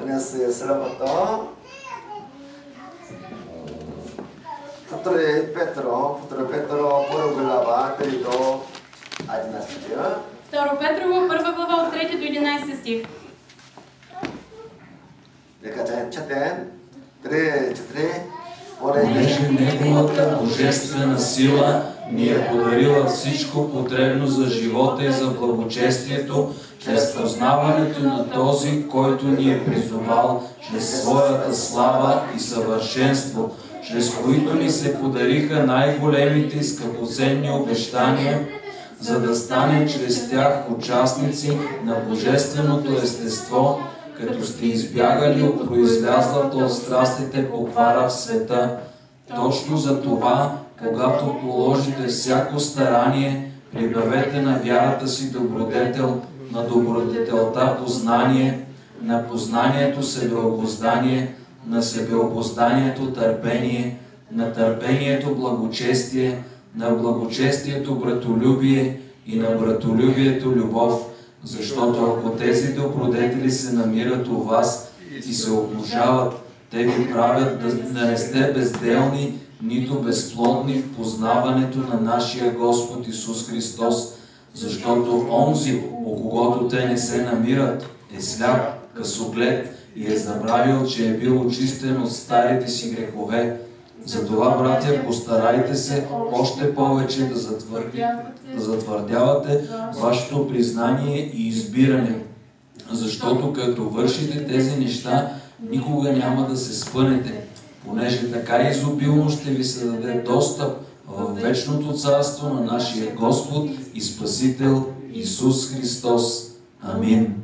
Adesso sabato Petro първо глава 3 до 11. Второ Петрово, първа глава от 3 до 11 стих. Нека четем 3-4. Понеже Неговата божествена сила ни е подарила всичко потребно за живота и за благочестието, чрез познаването на този, който ни е призовал, чрез своята слава и съвършенство, чрез които ни се подариха най-големите и скъпоценни обещания, за да станем чрез тях участници на божественото естество, като сте избягали от произлязлата от страстите поквара в света. Точно за това, когато положите всяко старание, прибавете на вярата си добродетел, на добродетелта познание, на познанието себеобоздание, на себеобозданието търпение, на търпението благочестие, на благочестието братолюбие и на братолюбието любов, защото ако тези добродетели се намират у вас и се умножават, те ви правят да не сте безделни, нито безплодни в познаването на нашия Господ Исус Христос, защото онзи, у когото те не се намират, е сляп, късоглед и е забравил, че е бил очистен от старите си грехове. Затова, братя, постарайте се още повече да затвърдявате вашето признание и избиране, защото като вършите тези неща, никога няма да се спънете, понеже така изобилно ще ви се даде достъп в вечното царство на нашия Господ и Спасител Исус Христос. Амин.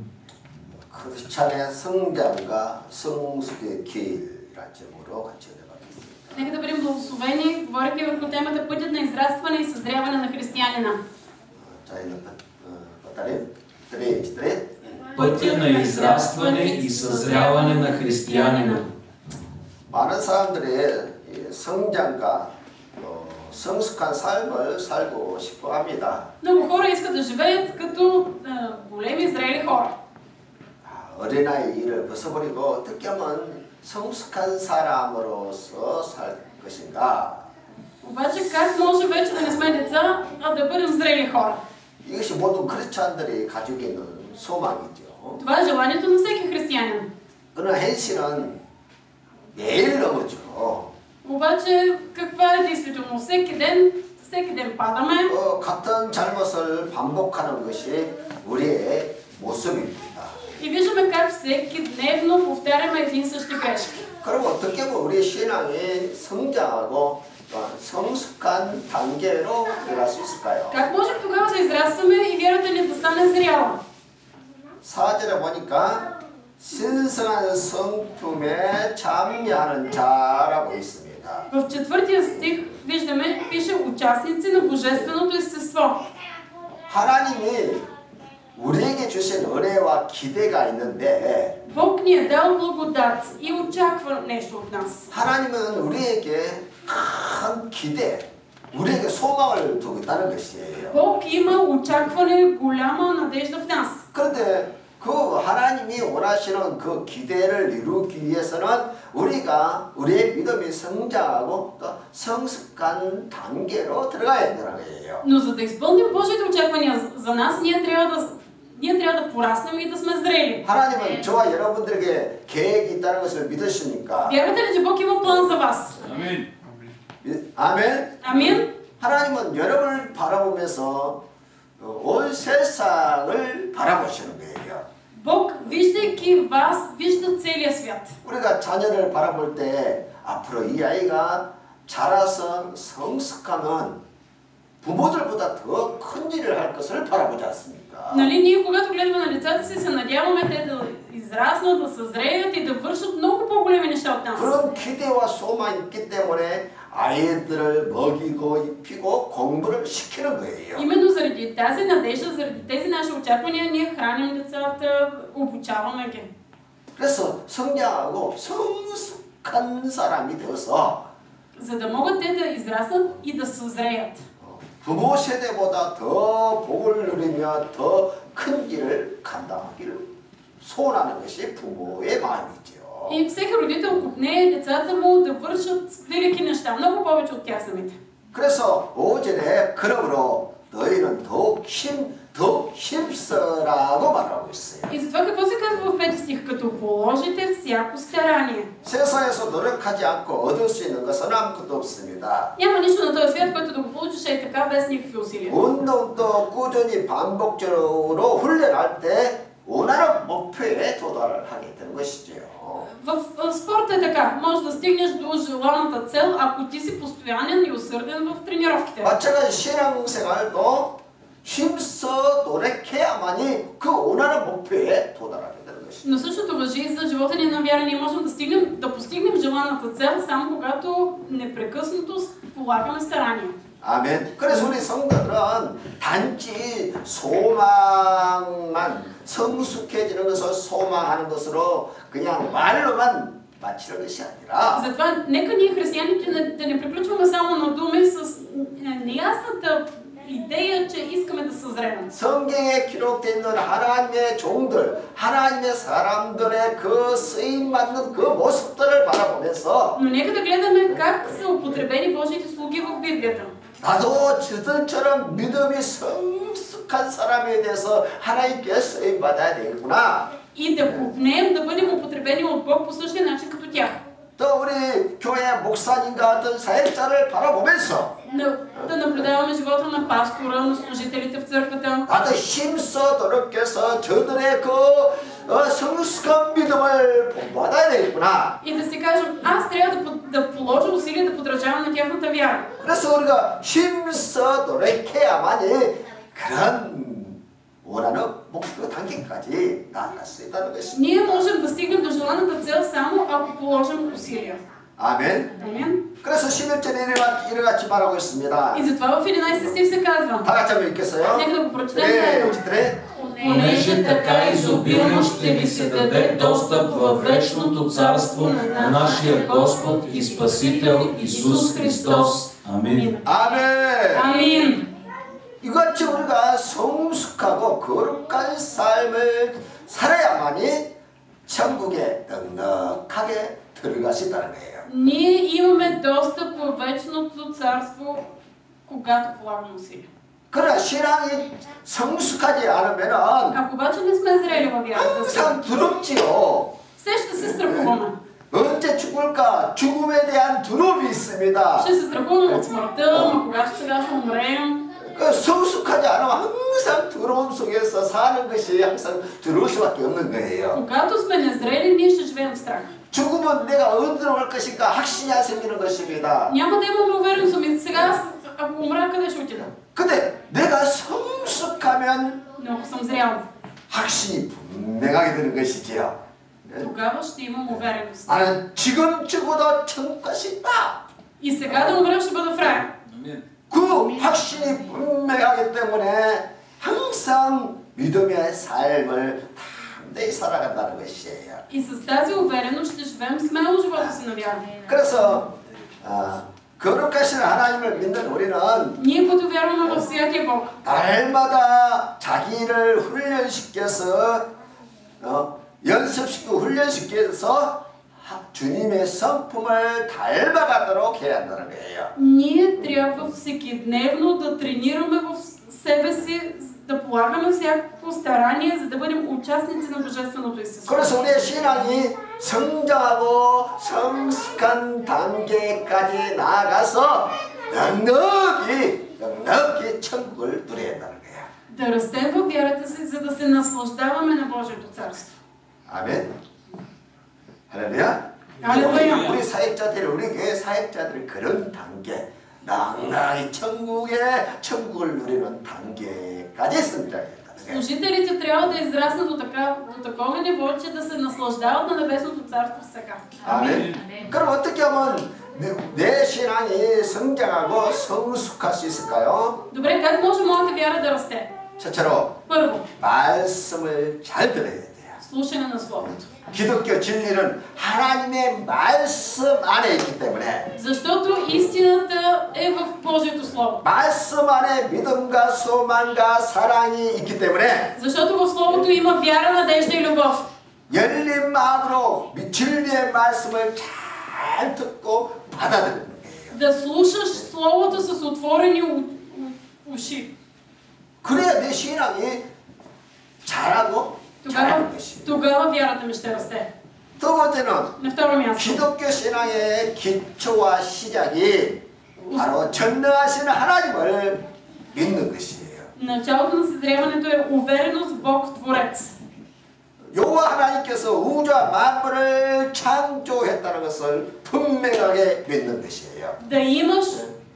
크리스찬의 성장과 성숙의 길이라는 제목으로 같이 해보겠습니다. Нека да бъдем благословени, говоряки върху темата пътят на израстване и съзряване на християнина. Пътя на израстване и съзряване на християнина. 많은 사람들이 성장과 성숙한 삶을 살고 싶어 합니다. Много хора искат да живеят като големи зрели хора. 어린아이 일을 벗어버리고 어떻게 하면 성숙한 사람으로서 살 것인가? Обаче как може вече да не сме деца, а да бъдем зрели хора? 이것이 모든 크리스찬들이 가지고 있는 소망이죠. Това е желанието на всеки християнин. 그러나 현실은 매일 넘어져. обаче каква е действително? Всеки ден падаме. 같은 잘못을 반복하는 것이 우리의 모습입니다. И виждаме как всеки дневно повтаряме един същи грешки. 그럼 어떻게 보면 우리의 신앙이 성장하고 성숙한 단계로 들어갈 수 있을까요? Как можем тогава да израстваме и вярата ни да стане зряла? 4절에 보니까 신성한 성품에 참여하는 자라고 있습니다. В 4 стих виждаме, пише участници на божественото естество. 하나님이 우리에게 주신 은혜와 기대가 있는데 Бог ни е дал благодат и очаква нещо от нас. 하나님은 우리에게 큰 기대, 우리에게 소망을 두고 있다는 것이에요. Бог има очакване, голяма надежда в нас. 그런데 그 하나님이 원하시는 그 기대를 이루기 위해서는 우리가 우리의 믿음이 성장하고 또 성숙한 단계로 들어가야 된다는 거예요. Но за да изпълним Божите очаквания за нас, ние трябва да пораснем и да сме зрели. 하나님은 저와 여러분들에게 계획이 있다는 것을 믿으십니까? Вярвате ли, че Бог има план за вас? Амин. 아멘. Амин. 하나님은 여러분을 바라보면서 온 세상을 바라보시는 거예요. Бог, виждайки вас, вижда целия свят. 우리가 자녀를 바라볼 때 앞으로 이 아이가 자라서 성숙하면 부모들보다 더 큰 일을 할 것을 바라보지 않습니까? Нали, ние когато гледаме на децата си, се надяваме те да израснат, да съзреят и да вършат много по-големи неща от нас. 그런 기대와 소망이 있기 때문에 아이들을 먹이고 입히고 공부를 시키는 거예요. Именно заради тази надежда, заради тези наши очаквания, ние храним децата, обучаваме ги. 그래서 성장하고 성숙한 사람이 되어서 За да могат те да израснат и да съзреят. 부모 세대보다 더 복을 누리며 더 큰 일을 감당하기를 소원하는 것이 부모의 마음이죠. И всеки родител копнее децата му да вършат велики неща, много повече от тях самите. 그래서 5절에 그러므로 너희는 더욱 힘써라고 말하고 있어요. И затова какво се казва в 5 стих? Като положите всяко старание. 세상에서 노력하지 않고 얻을 수 있는 것은 아무것도 없습니다. Няма нищо на този свят, което да го получиш и така без никакви усилия. 운동도 꾸준히 반복적으로 훈련할 때 원하는 목표에 도달을 하게 되는 것이죠. В спорта е така. Може да стигнеш до желаната цел, ако ти си постоянен и усърден в тренировките. 마찬가지 신앙생활도 힘써 노력해야만이 그 원하는 목표에 도달하게 되는 것이죠. Но същото важи и за живота ни на вяра. Ние можем да постигнем желаната цел само когато непрекъснато полагаме старания. 아멘. 그래서 우리 성도들은 단지 소망만 성숙해지는 것을 소망하는 것으로 그냥 말로만 마치는 것이 아니라 Затова нека ние християните да не приключваме само на думи с неясната идея, че искаме да съзрем. 성경에 기록되어 있는 하나님의 종들, 하나님의 사람들의 그 쓰임 받는 그 모습들을 바라보면서 Но нека да гледаме как са употребени Божиите слуги в Библията. 나도 저들처럼 믿음이 성숙한 사람에 대해서 하나님께 쓰임 받아야 되겠구나. И да купнем, да бъдем употребени от Бог по същия начин като тях. 또 우리 교회 목사님과 어떤 사역자를 바라보면서 Да наблюдаваме живота на пастора, на служителите в църквата. 나도 힘써 노력해서 저들의 그 성숙한 믿음을 본받아야 되겠구나. И да си кажем, аз трябва да положа усилия да подражавам на тяхната вяра. 그래서 우리가 힘써 노력해야만이 그런 원하는 목표 단계까지 나아갈 수 있다는 것입니다. Ние можем да стигнем до желаната цел само ако положим усилия. 아멘. Амин. 그래서 11절에 이래같이 말하고 있습니다. И затова в 11 стих се казва. 다 같이 한번 읽겠어요? Нека да го прочетем 네, заедно. учителе. Понеже така изобилно ще ви се даде достъп във вечното царство на нашия Господ и Спасител Исус Христос. Амин. 아멘. Амин. 이같이 우리가 성숙하고 거룩한 삶을 살아야만이 천국에 넉넉하게 들어갈 수 있다는 거예요. Ние имаме достъп в вечното царство, когато полагаме усилия. 그러나 신앙이 성숙하지 않으면은 Ако обаче не сме зрели във вярата си, 항상 두렵지요. все ще се страхуваме. 언제 죽을까? 죽음에 대한 두려움이 있습니다. Ще се страхуваме от смъртта, но когато сега ще умрем. 그 성숙하지 않으면 항상 두려움 속에서 사는 것이 항상 두려울 수밖에 없는 거예요. Когато сме незрели, ние ще живеем в страх. 죽으면 내가 어디로 갈 것인가 확신이 안 생기는 것입니다. Няма да имаме увереност, ами сега ако умра, къде ще отида? 근데 내가 성숙하면 Но ако съм зрял, 확신이 분명하게 되는 것이지요. тогава ще имам увереност. 나는 지금 죽어도 천국 갈 수 있다. И сега да умра, ще бъда в рая. 그 확신이 분명하기 때문에 항상 믿음의 삶을 담대히 살아간다는 것이에요. И с тази увереност ще живеем смело живота си на вяра. 그래서 거룩하신 하나님을 믿는 우리는 Ние, които вярваме в Святия Бог, 날마다 자기를 훈련시켜서 연습시키고 훈련시켜서 주님의 성품을 닮아가도록 해야 한다는 거예요. ние трябва всекидневно да тренираме в себе си, да полагаме всяко старание, за да бъдем участници на Божественото естество. 그래서 우리의 신앙이 성장하고 성숙한 단계까지 나아가서 넉넉히 천국을 누려야 한다는 거예요. Да растем във вярата си, за да се наслаждаваме на Божието царство. 아멘. 할렐루야. 할렐루야. 우리 사역자들, 우리 교회 사역자들이 그런 단계, 넉넉히 천국을 누리는 단계까지 성장했다는 거예요. Служителите трябва да израснат до такова ниво, че да се наслаждават на Небесното царство сега. 아멘. 그럼 어떻게 하면 내 신앙이 성장하고 성숙할 수 있을까요? Добре, как може моята вяра да расте? 첫째로 Първо, 말씀을 잘 들어야 돼요. слушане на Словото. 기독교 진리는 하나님의 말씀 안에 있기 때문에 Защото истината е в Божието Слово. 말씀 안에 믿음과 소망과 사랑이 있기 때문에 Защото в Словото има вяра, надежда и любов. 열린 마음으로 진리의 말씀을 잘 듣고 받아들이는 거예요. Да слушаш Словото с отворени уши. 그래야 내 신앙이 자라고 자라는 것이에요. Тогава вярата ми ще расте. 두 번째는 На второ място. 기독교 신앙의 기초와 시작이 바로 전능하신 하나님을 믿는 것이에요. Началото на съзряването е увереност в Бог Творец. 여호와 하나님께서 우주와 만물을 창조했다는 것을 분명하게 믿는 것이에요. Да имаш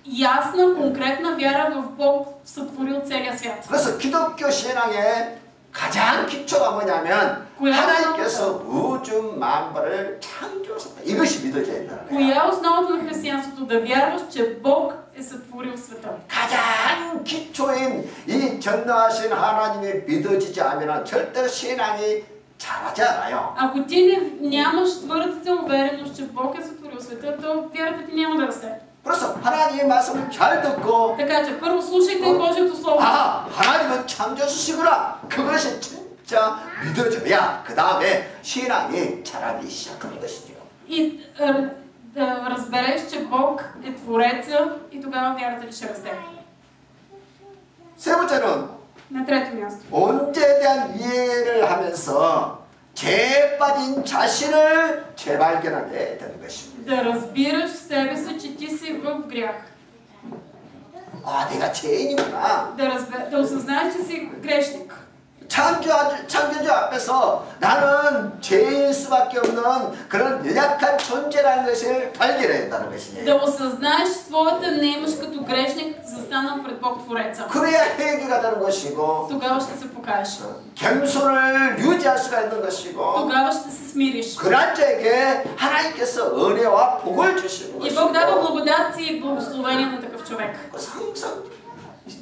ясна, конкретна вяра в Бог, сътворил целия свят. 그래서 기독교 신앙의 가장 기초가 뭐냐면 하나님께서 우주 만물을 창조하셨다. 이것이 믿어져야 된다는 거예요. Коя е основата на християнството? Да вярваш, че Бог е сътворил света. 가장 기초인 이 전능하신 하나님이 믿어지지 않으면 절대로 신앙이 잘하지 않아요. Ако ти нямаш твърдата увереност, че Бог е сътворил света, то вярата ти няма да расте. 그래서 하나님의 말씀을 잘 듣고 Така че първо слушайте Божието Слово. 아, 하나님은 창조주시구나. 그것이 진짜 믿어져야 그 다음에 신앙이 자라기 시작하는 것이죠. И да разбереш, че Бог е Твореца и тогава вярата ти ще расте. 세 번째는 На трето място. 언제에 대한 이해를 하면서 죄에 빠진 자신을 재발견하게 되는 것입니다. Да разбираш в себе си, че ти си в грях. 아, 내가 죄인이구나. Да осъзнаеш, че си грешник. 창조주 앞에서 나는 죄일 수밖에 없는 그런 연약한 존재라는 것을 발견해야 한다는 것이에요. Да осъзнаеш своята немощ като грешник, застанал пред Бог Твореца. 그래야 회개가 되는 것이고 Тогава ще се покаеш. 겸손을 유지할 수가 있는 것이고 Тогава ще се смириш. 그런 자에게 하나님께서 은혜와 복을 주시는 И Бог дава 것이고 благодат и благословение на такъв човек. 그래서 항상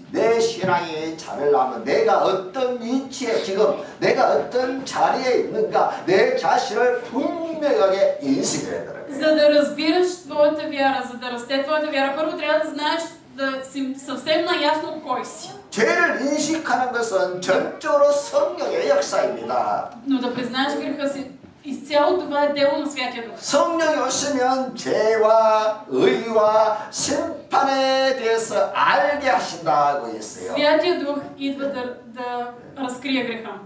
내 신앙이 자라려면 내가 어떤 위치에 지금 내가 어떤 자리에 있는가 내 자신을 분명하게 인식해야 되는 거예요. За да разбираш твоята вяра, за да расте твоята вяра, първо трябва да знаеш, да си съвсем наясно кой си. 죄를 인식하는 것은 전적으로 성령의 역사입니다. Но да признаеш греха си, изцяло това е дело на Святия Дух. 성령이 오시면 죄와 의와 심판에 대해서 알게 하신다고 했어요. Святия Дух идва да разкрие греха.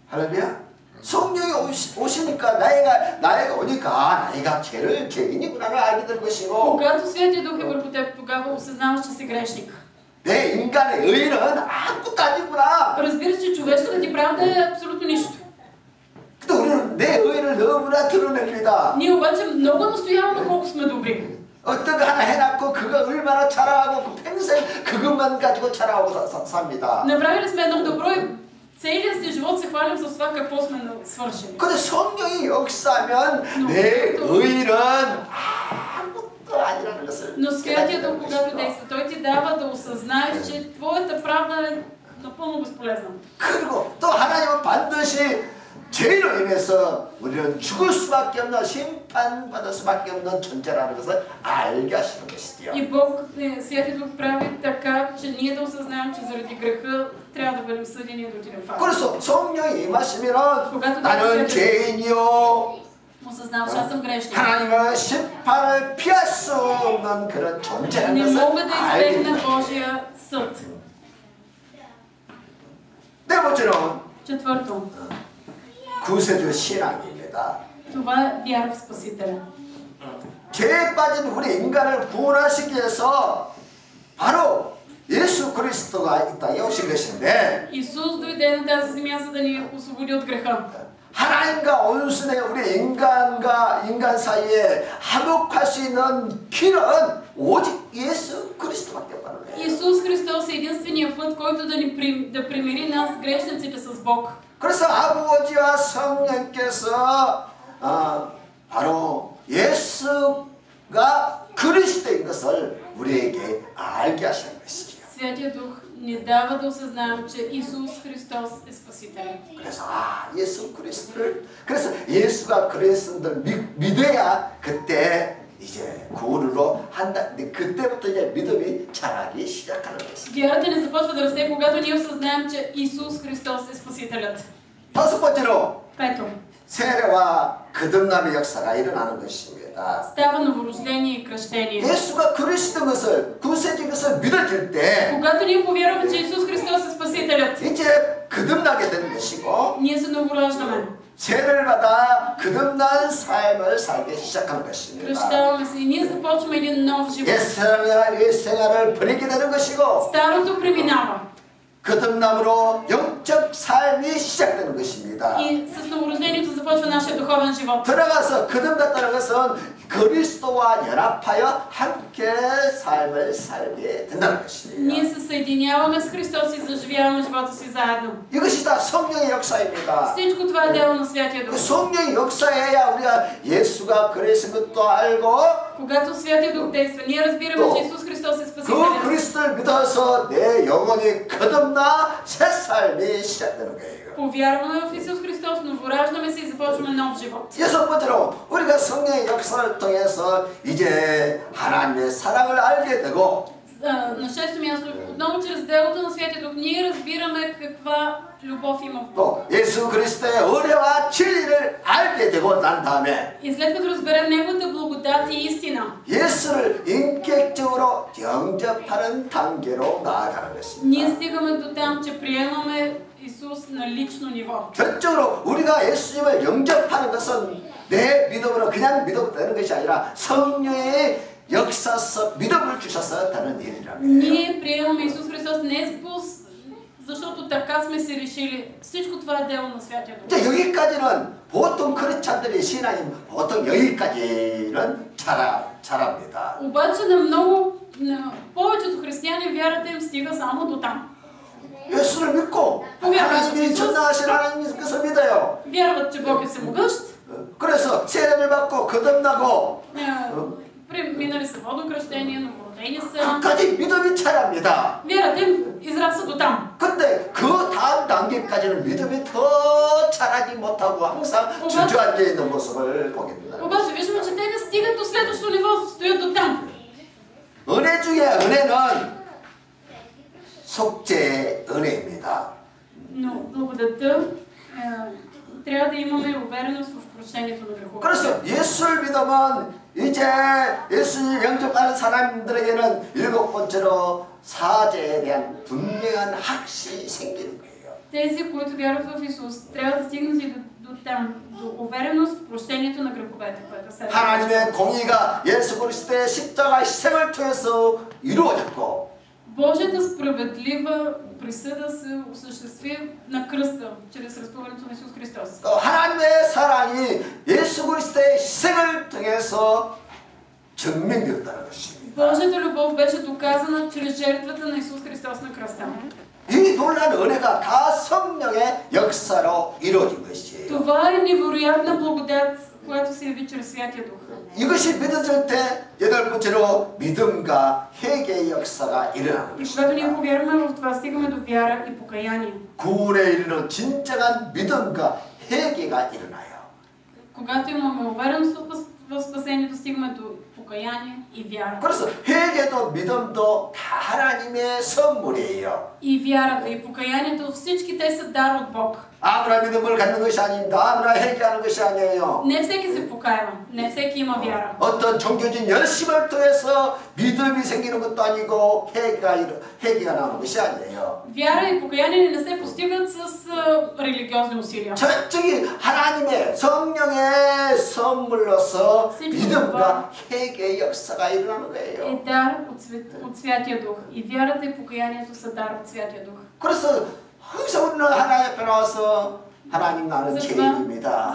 할렐루야. 성령이 오시니까 나이가 오니까 나이가 죄인이구나를 알게 될 것이고 Когато Святия Дух е върху теб, тогава осъзнаваш, че си грешник. 내 인간의 의는 아무것도 아니구나. Разбираш, че човешката ти правда е абсолютно нищо. 근데 우리는 내 의를 너무나 드러냅니다. Ние обаче много настояваме колко сме добри. 어떤 거 하나 해놨고 그거 얼마나 자랑하고 평생 그것만 가지고 자랑하고 삽니다. Направили сме едно добро и целият си живот се хвалим с това какво сме свършили. 근데 성령이 역사하면 내 의는 아무것도 아니라는 것을 Но Святия Дух, когато действа, Той ти дава да осъзнаеш, че твоята правда е напълно безполезна. 그리고 또 하나님은 반드시 죄로 인해서 우리는 죽을 수밖에 없는 심판받을 수밖에 없는 존재라는 것을 알게 하시는 것이지요. И Бог, Святия Дух прави така, че ние да осъзнаем, че заради греха трябва да бъдем съдени и да отидем в ад. 그래서 성령이 임하시면 когато 나는 죄인이요 осъзнаваш, аз съм грешник. 하나님은 심판을 피할 수 없는 그런 존재라는 Не 것을 мога да 알게 избегна 됩니다. Божия съд. 네 번째는 Четвърто, 구세주 신앙입니다. това е вяра в Спасителя. 죄에 빠진 우리 인간을 구원하시기 위해서 바로 예수 그리스도가 이 땅에 오신 것인데 Исус дойде на тази земя, за да ни освободи от греха. 하나님과 온순의 우리 인간 사이에 화목할 수 있는 길은 오직 예수 그리스도밖에 없다는 거예요. Исус Христос е единствения път, който да примири нас, грешниците, с Бог. 그래서 아버지와 성령께서 바로 예수가 그리스도인 것을 우리에게 알게 하시는 것이죠. Святия Дух ни дава да осъзнаем, че Исус Христос е Спасителя. 그래서 예수 그리스도를 그래서 예수가 그리스도를 믿어야 그때 이제 구원으로 한다. 그때부터 이제 믿음이 자라기 시작하는 것입니다. Вярата ни започва да расте, когато ние осъзнаем, че Исус Христос е Спасителят. 다섯 번째로 Пето, 세례와 거듭남의 역사가 일어나는 것입니다. Става новорождение и кръщение. 예수가 그리스도인 것을 구세주인 것을 믿어질 때 Когато ние повярваме, че Исус Христос е Спасителят, 이제 거듭나게 되는 것이고 ние се новорождаме. 세례를 받아 거듭난 삶을 살기 시작하는 것입니다. Кръщаваме се и ние започваме един нов живот. 옛 생활을 버리게 되는 것이고 Старото преминава. 거듭남으로 영적 삶이 시작되는 것입니다. И с новорождението започва нашия духовен живот. 들어가서 거듭났다는 것은 그리스도와 연합하여 함께 삶을 살게 된다는 Ние 것입니다. се съединяваме с Христос и заживяваме живота си заедно. 이것이 다 성령의 역사입니다. Всичко това е дело на Святия 그 Дух. 성령의 역사에야 우리가 예수가 그리스도인 것도 알고 Когато Святия Дух действа, ние разбираме, че Исус Христос е 그 Спасителят. 그리스도를 믿어서 내 영혼이 거듭나 새 삶이 시작되는 거예요. Повярваме в Исус Христос, новораждаме се и започваме нов живот. 여섯 번째로 우리가 성령의 역사를 통해서 이제 하나님의 사랑을 알게 되고 На шесто място, отново чрез делото на Святия Дух, ние разбираме каква любов има в Бог. 또 예수 그리스도의 은혜와 진리를 알게 되고 난 다음에 И след като разберем Неговата благодат и истина, 예수를 인격적으로 영접하는 단계로 나아가는 ние 것입니다. стигаме до там, че приемаме Исус на лично ниво. 전적으로 우리가 예수님을 영접하는 것은 내 믿음으로 그냥 믿어도 되는 것이 아니라 성령의 역사서 믿음을 주셔서 되는 일이라는 거예요. Ние приемаме Исус Христос не защото така сме си решили. Всичко това е дело на Святия Дух. 이제 여기까지는 보통 크리스찬들의 신앙이 보통 여기까지는 잘합니다. Обаче на повечето християни вярата им стига само до там. 예수를 믿고 하나님이 전능하신 하나님의 것을 믿어요. Вярват, че Бог е всемогъщ. 그래서 세례를 받고 거듭나고 Минали са водно кръщение, новородени са. 끝까지 믿음이 자랍니다. Вярата им израства до там. 근데 그 다음 단계까지는 믿음이 더 자라지 못하고 항상 주저앉아 있는 모습을 보게 된다. Обаче виждаме, че те не стигат до следващото ниво, стоят до там. 은혜 중에 은혜는 속죄의 은혜입니다. Но благодатта трябва да имаме увереност в прощението на греховете. 그래서 예수를 믿으면 이제 예수를 영접하는 사람들에게는 일곱 번째로 사죄에 대한 분명한 확신이 생기는 거예요. Тези, които вярват в Исус, трябва да стигнат и до там, до увереност в прощението на греховете. 하나님의 공의가 예수 그리스도의 십자가 희생을 통해서 이루어졌고 Божията справедлива присъда се осъществи на кръста, чрез разпъването на Исус Христос. 하나님의 사랑이 예수 그리스도의 희생을 통해서 증명되었다는 것입니다. Божията любов беше доказана чрез жертвата на Исус Христос на кръста. 이 놀라운 은혜가 다 성령의 역사로 이루어진 것이에요. Това е невероятна благодат, която се яви чрез Святия Дух. 이것이 믿어질 때 여덟 번째로 믿음과 회개의 역사가 일어나는 И когато ние 것입니다. повярваме в това, стигаме до вяра и покаяние. 구원에 이르는 진정한 믿음과 회개가 일어나요. Когато имаме увереност в спасението, стигаме до покаяние и вяра. 그래서 회개도 믿음도 다 하나님의 선물이에요. И вярата, и покаянието, всички те са дар от Бог. 아무나 믿음을 갖는 것이 아닙니다. 아무나 회개하는 것이 아니에요. Не всеки се покаява, не всеки има вяра. 어떤 종교적인 열심을 통해서 믿음이 생기는 것도 아니고 회개가 나오는 것이 아니에요. Вяра и покаяние не се постигат с религиозни усилия. 전적이 하나님의 성령의 선물로서 믿음과 회개의 역사가 일어나는 Е 거예요. дар от Святия Дух. И вярата и покаянието са дар от Святия Дух. 그래서 항상 우리는 하나님 앞에 나와서 하나님 나는 죄인입니다.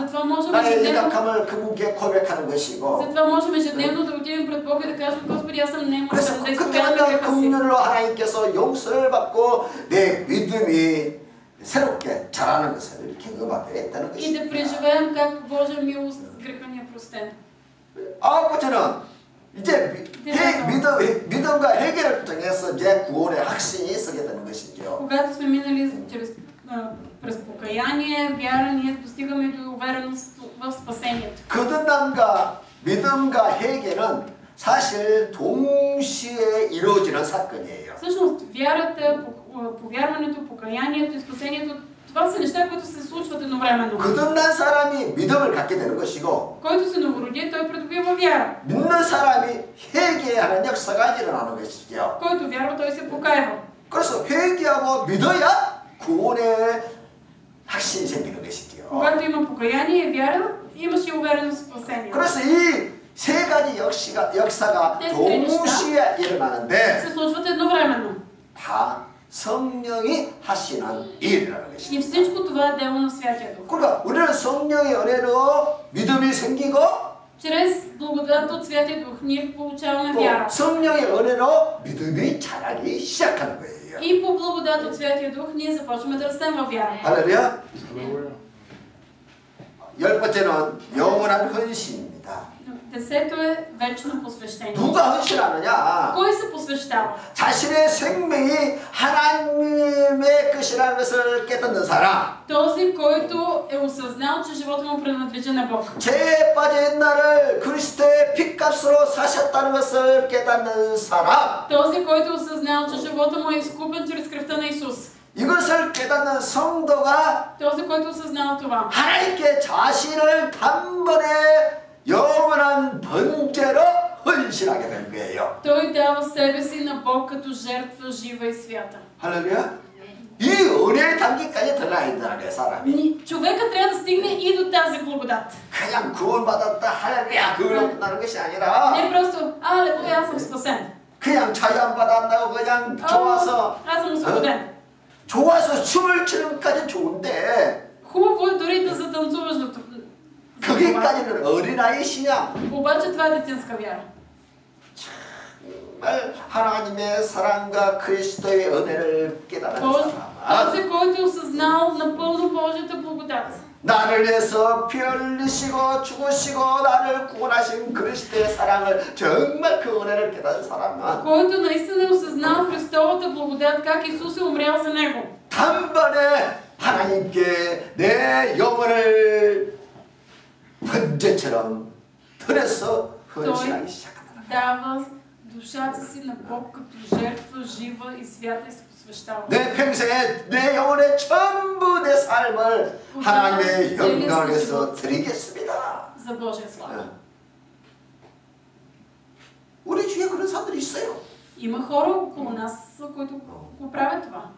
나의 연약함을 그분께 고백하는 것이고 Затова можем ежедневно да отидем пред Бог и да кажем: Господи, аз съм немощен, 그래서 да 그때 изповядаме 만나 греха си. 그분으로 하나님께서 용서를 받고 내 믿음이 새롭게 자라는 것을 경험하게 했다는 И да 것입니다. преживеем как Божия милост греха ни е простен. 아홉 번째는 이제 믿음과 회개를 통해서 이제 구원의 확신이 있게 되는 것이죠. Когато сме минали през покаяние, вяра, ние достигаме до увереност в спасението. 거듭남과 믿음과 회개는 사실 동시에 이루어지는 사건이에요. Всъщност, вярата, повярването, покаянието и спасението Това са неща, които се случват едновременно. 거듭난 사람이 믿음을 갖게 되는 것이고 Който се новороди, той придобива вяра. 믿는 사람이 회개하는 역사가 일어나는 것이죠. Който вярва, той се покаява. 그래서 회개하고 믿어야 구원의 확신이 생기는 것이죠. Когато има покаяние и вяра, имаш и увереност в спасение. 그래서 이 세 가지 역사가 동시에 일어나는데 Се случват едновременно. 다 성령이 하시는 일이라는 И 것입니다. всичко това е дело на Святия Дух. 그러니까 우리는 성령의 은혜로 믿음이 생기고 Чрез благодат от Святия Дух ние получаваме 또 вяра. 성령의 은혜로 믿음이 자라기 시작하는 거예요. И по благодат от Святия Дух ние започваме да растем във вяра. 할렐루야. 열 번째는 영원한 헌신입니다. Десето е вечно посвещение. 누가 헌신하느냐? Кой се посвещава? 자신의 생명이 하나님의 것이라는 것을 깨닫는 사람. Този, който е осъзнал, че живота му принадлежи на Бог. 죄에 빠진 나를 그리스도의 핏값으로 사셨다는 것을 깨닫는 사람. Този, който е осъзнал, че живота му е изкупен чрез кръвта на Исус. 이것을 깨닫는 성도가 Този, който е осъзнал това. 하나님께 자신을 단번에 영원한 번제로 헌신하게 된 거예요. Той дава себе си на Бог като жертва жива и свята. 할렐루야. 이 은혜의 단계까지 들어가야 된다는 거예요, 사람이. Човека трябва да стигне и до тази благодат. 그냥 구원받았다, 할렐루야, 그걸로 끝나는 것이 아니라 Не просто, алелуя, аз съм спасен. 그냥 자유함 받았다고 그냥 좋아서 Аз съм освободен. 좋아서 춤을 추는 것까지 좋은데 Хубаво е дори да затанцуваш до това. 거기까지는 어린아이 신앙. Обаче това е детинска вяра. 정말 하나님의 사랑과 그리스도의 은혜를 깨달은 Този, 사람. който е осъзнал напълно Божията благодат. 나를 위해서 피 흘리시고 죽으시고 나를 구원하신 그리스도의 사랑을 정말 그 은혜를 깨달은 사람은 Който наистина е осъзнал Христовата благодат, как Исус е умрял за него. 단번에 하나님께 내 영혼을 번제처럼 드려서 헌신하기 시작한다. Дава душата си на Бог като жертва жива и свята и се посвещава. 내 평생에 내 영혼의 전부 내 삶을 하나님의 영광을 위해서 드리겠습니다. За Божия слава. 우리 주위에 그런 사람들이 있어요. Има хора около нас, които го правят това.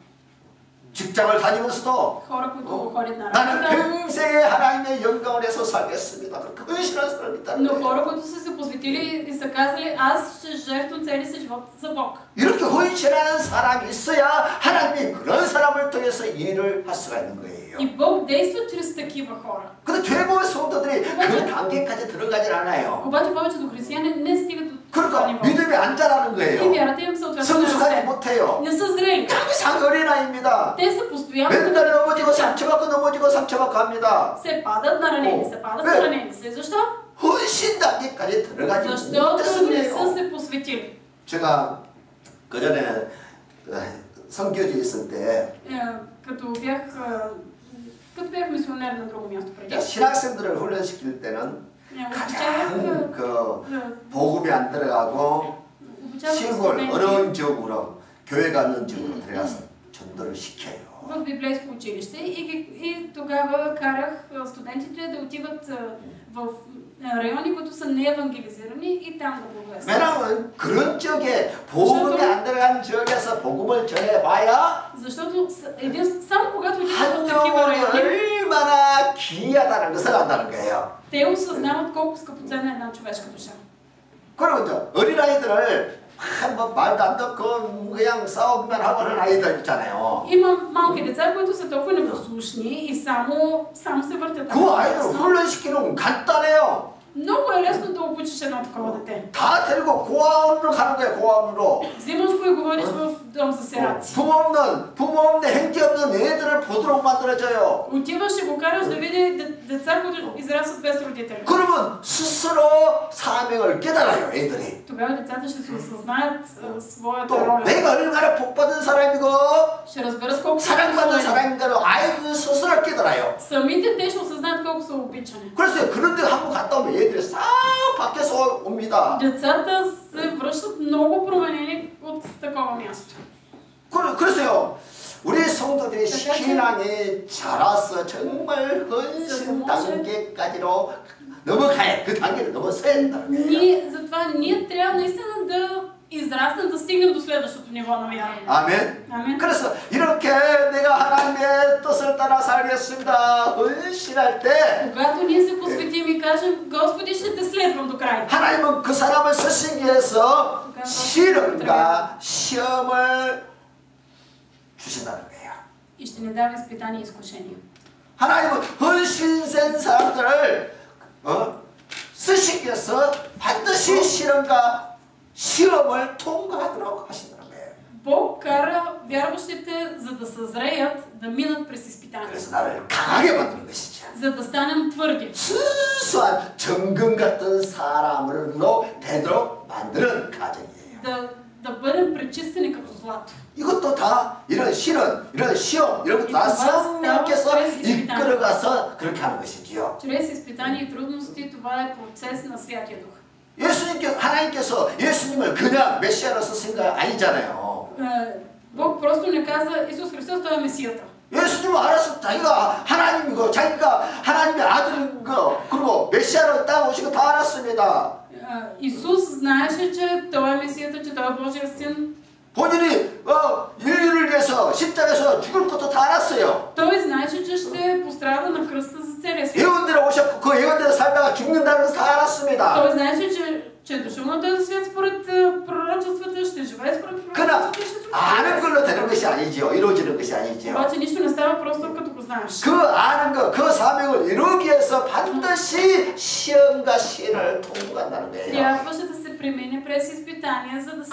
직장을 다니면서도 Хора, които ходят на 나는 работа. 평생에 하나님의 영광을 위해서 살겠습니다. 그렇게 헌신한 사람이 있다는 Но 거예요. хора, които са се посветили и са казали, аз ще жертвам целия си живот за Бог. 이렇게 헌신하는 사람이 있어야 하나님이 그런 사람을 통해서 일을 할 수가 있는 거예요. И Бог действа чрез такива хора. 근데 대부분 성도들이 그 단계까지 들어가질 않아요. Обаче повечето християни не стигат до това 그러니까 ниво. 믿음이 안 자라는 И 거예요. вярата им съответно не 성숙하지 расте. 못해요. Не са зрели. 항상 어린아이입니다. Те са постоянно 맨날 넘어지고 деца. 상처받고 넘어지고 상처받고 합니다. Се падат наранени, се падат 왜? наранени се. Защо? 헌신 단계까지 들어가지 Защото не са 못했어요. се посветили. 제가 그 전에 선교지에 있을 때 Като бях мисионер на друго място преди. 신학생들을 훈련시킬 때는 가장 그 복음이 안 들어가고 시골 어려운 지역으로 교회가 있는 지역으로 들어가서 전도를 시켜요. В библейско училище и тогава карах студентите да отиват в райони, които са неевангелизирани и там да благовестват. 왜냐하면 그런 지역에 복음이 안 들어간 지역에서 복음을 전해봐야 Защото само когато отиват в 한 такива 영혼이 райони, 얼마나 귀하다는 것을 안다는 거예요. те осъзнават колко скъпоценна е една човешка душа. 그리고 이제 어린아이들을 뭐 말도 안 듣고 그냥 싸우기만 하고 하는 아이들 있잖아요. Има малки деца, които са толкова непослушни и само се въртят. 그 아이들 훈련시키는 건 간단해요. Много е лесно да обучиш едно такова дете. 다 데리고 고아원으로 가는 거예요. 고아원으로. Взимаш го и говориш в дом за сираци. 부모 없는 행기 없는 애들을 보도록 만들어줘요. Отиваш и го караш да види деца, които израстват без родители. 그러면 스스로 사명을 깨달아요, 애들이. Тогава децата ще се осъзнаят своята 또 роля. 내가 얼마나 복받은 사람이고 Ще разберат колко са 사랑받는 обичани. 사람인가를 아이들 스스로 깨달아요. Самите те ще осъзнаят колко са обичани. 그래서 그런데 한번 갔다 오면 애들이 싹 바뀌어서 옵니다. Децата се връщат много променени от такова място. 그래서요, 우리 성도들이 그러니까 신앙이 자라서 정말 헌신 단계까지로 넘어가야 그 단계를 넘어서야 된다는 거예요. Затова ние трябва наистина да израснем, да стигнем до следващото ниво на вяра. 아멘. 아멘. 그래서 이렇게 내가 하나님의 뜻을 따라 살겠습니다. 헌신할 때 Когато ние се посветим и кажем, Господи, ще те следвам до край. 하나님은 그 사람을 쓰시기 위해서 시련과 시험을 주신다는 거예요. И ще ни дава изпитания и изкушения. 하나님은 헌신된 사람들을 쓰시기 위해서 반드시 시련과 시험을 통과하도록 하신다는 거예요. Бог кара вярващите, за да съзреят, да минат през изпитания. 그래서 나를 강하게 만드는 것이죠. За да станем твърди. 순수한 정금 같은 사람으로 되도록 만드는 과정이에요. Да бъдем пречистени като злато. 이것도 다 이런 시련, 이런 시험, 이런 것도 다 성령께서 이끌어가서 그렇게 하는 것이지요. Чрез изпитания и трудности, това е процес на Святия Дух. 하나님께서 예수님을 그냥 메시아로서 생각 아니잖아요. Бог просто не каза Исус Христос, той е Месията. 예수님은 알아서 자기가 하나님이고 자기가 하나님의 아들인 거 그리고 메시아로 땅 오신 거 다 알았습니다. Исус знаеше, че той е Месията, че той е Божия син. 본인이 인류를 위해서 십자가에서 죽을 것도 다 알았어요. Той знаеше, че ще пострада на кръста за целия свят. 예언대로 오셨고 그 예언대로 살다가 죽는다는 것도 다 알았습니다. Той знаеше, че е дошъл на този свят според пророчествата, ще живее според 그러나 пророчествата и ще се 아는 걸로 되는 것이 아니죠. 이루어지는 것이 아니죠. обаче нищо не става просто като го знаеш. 그 아는 것, 그 사명을 이루기 위해서 반드시 시험과 시련을 통과한다는 거예요. Трябваше да се премине през изпитания, за да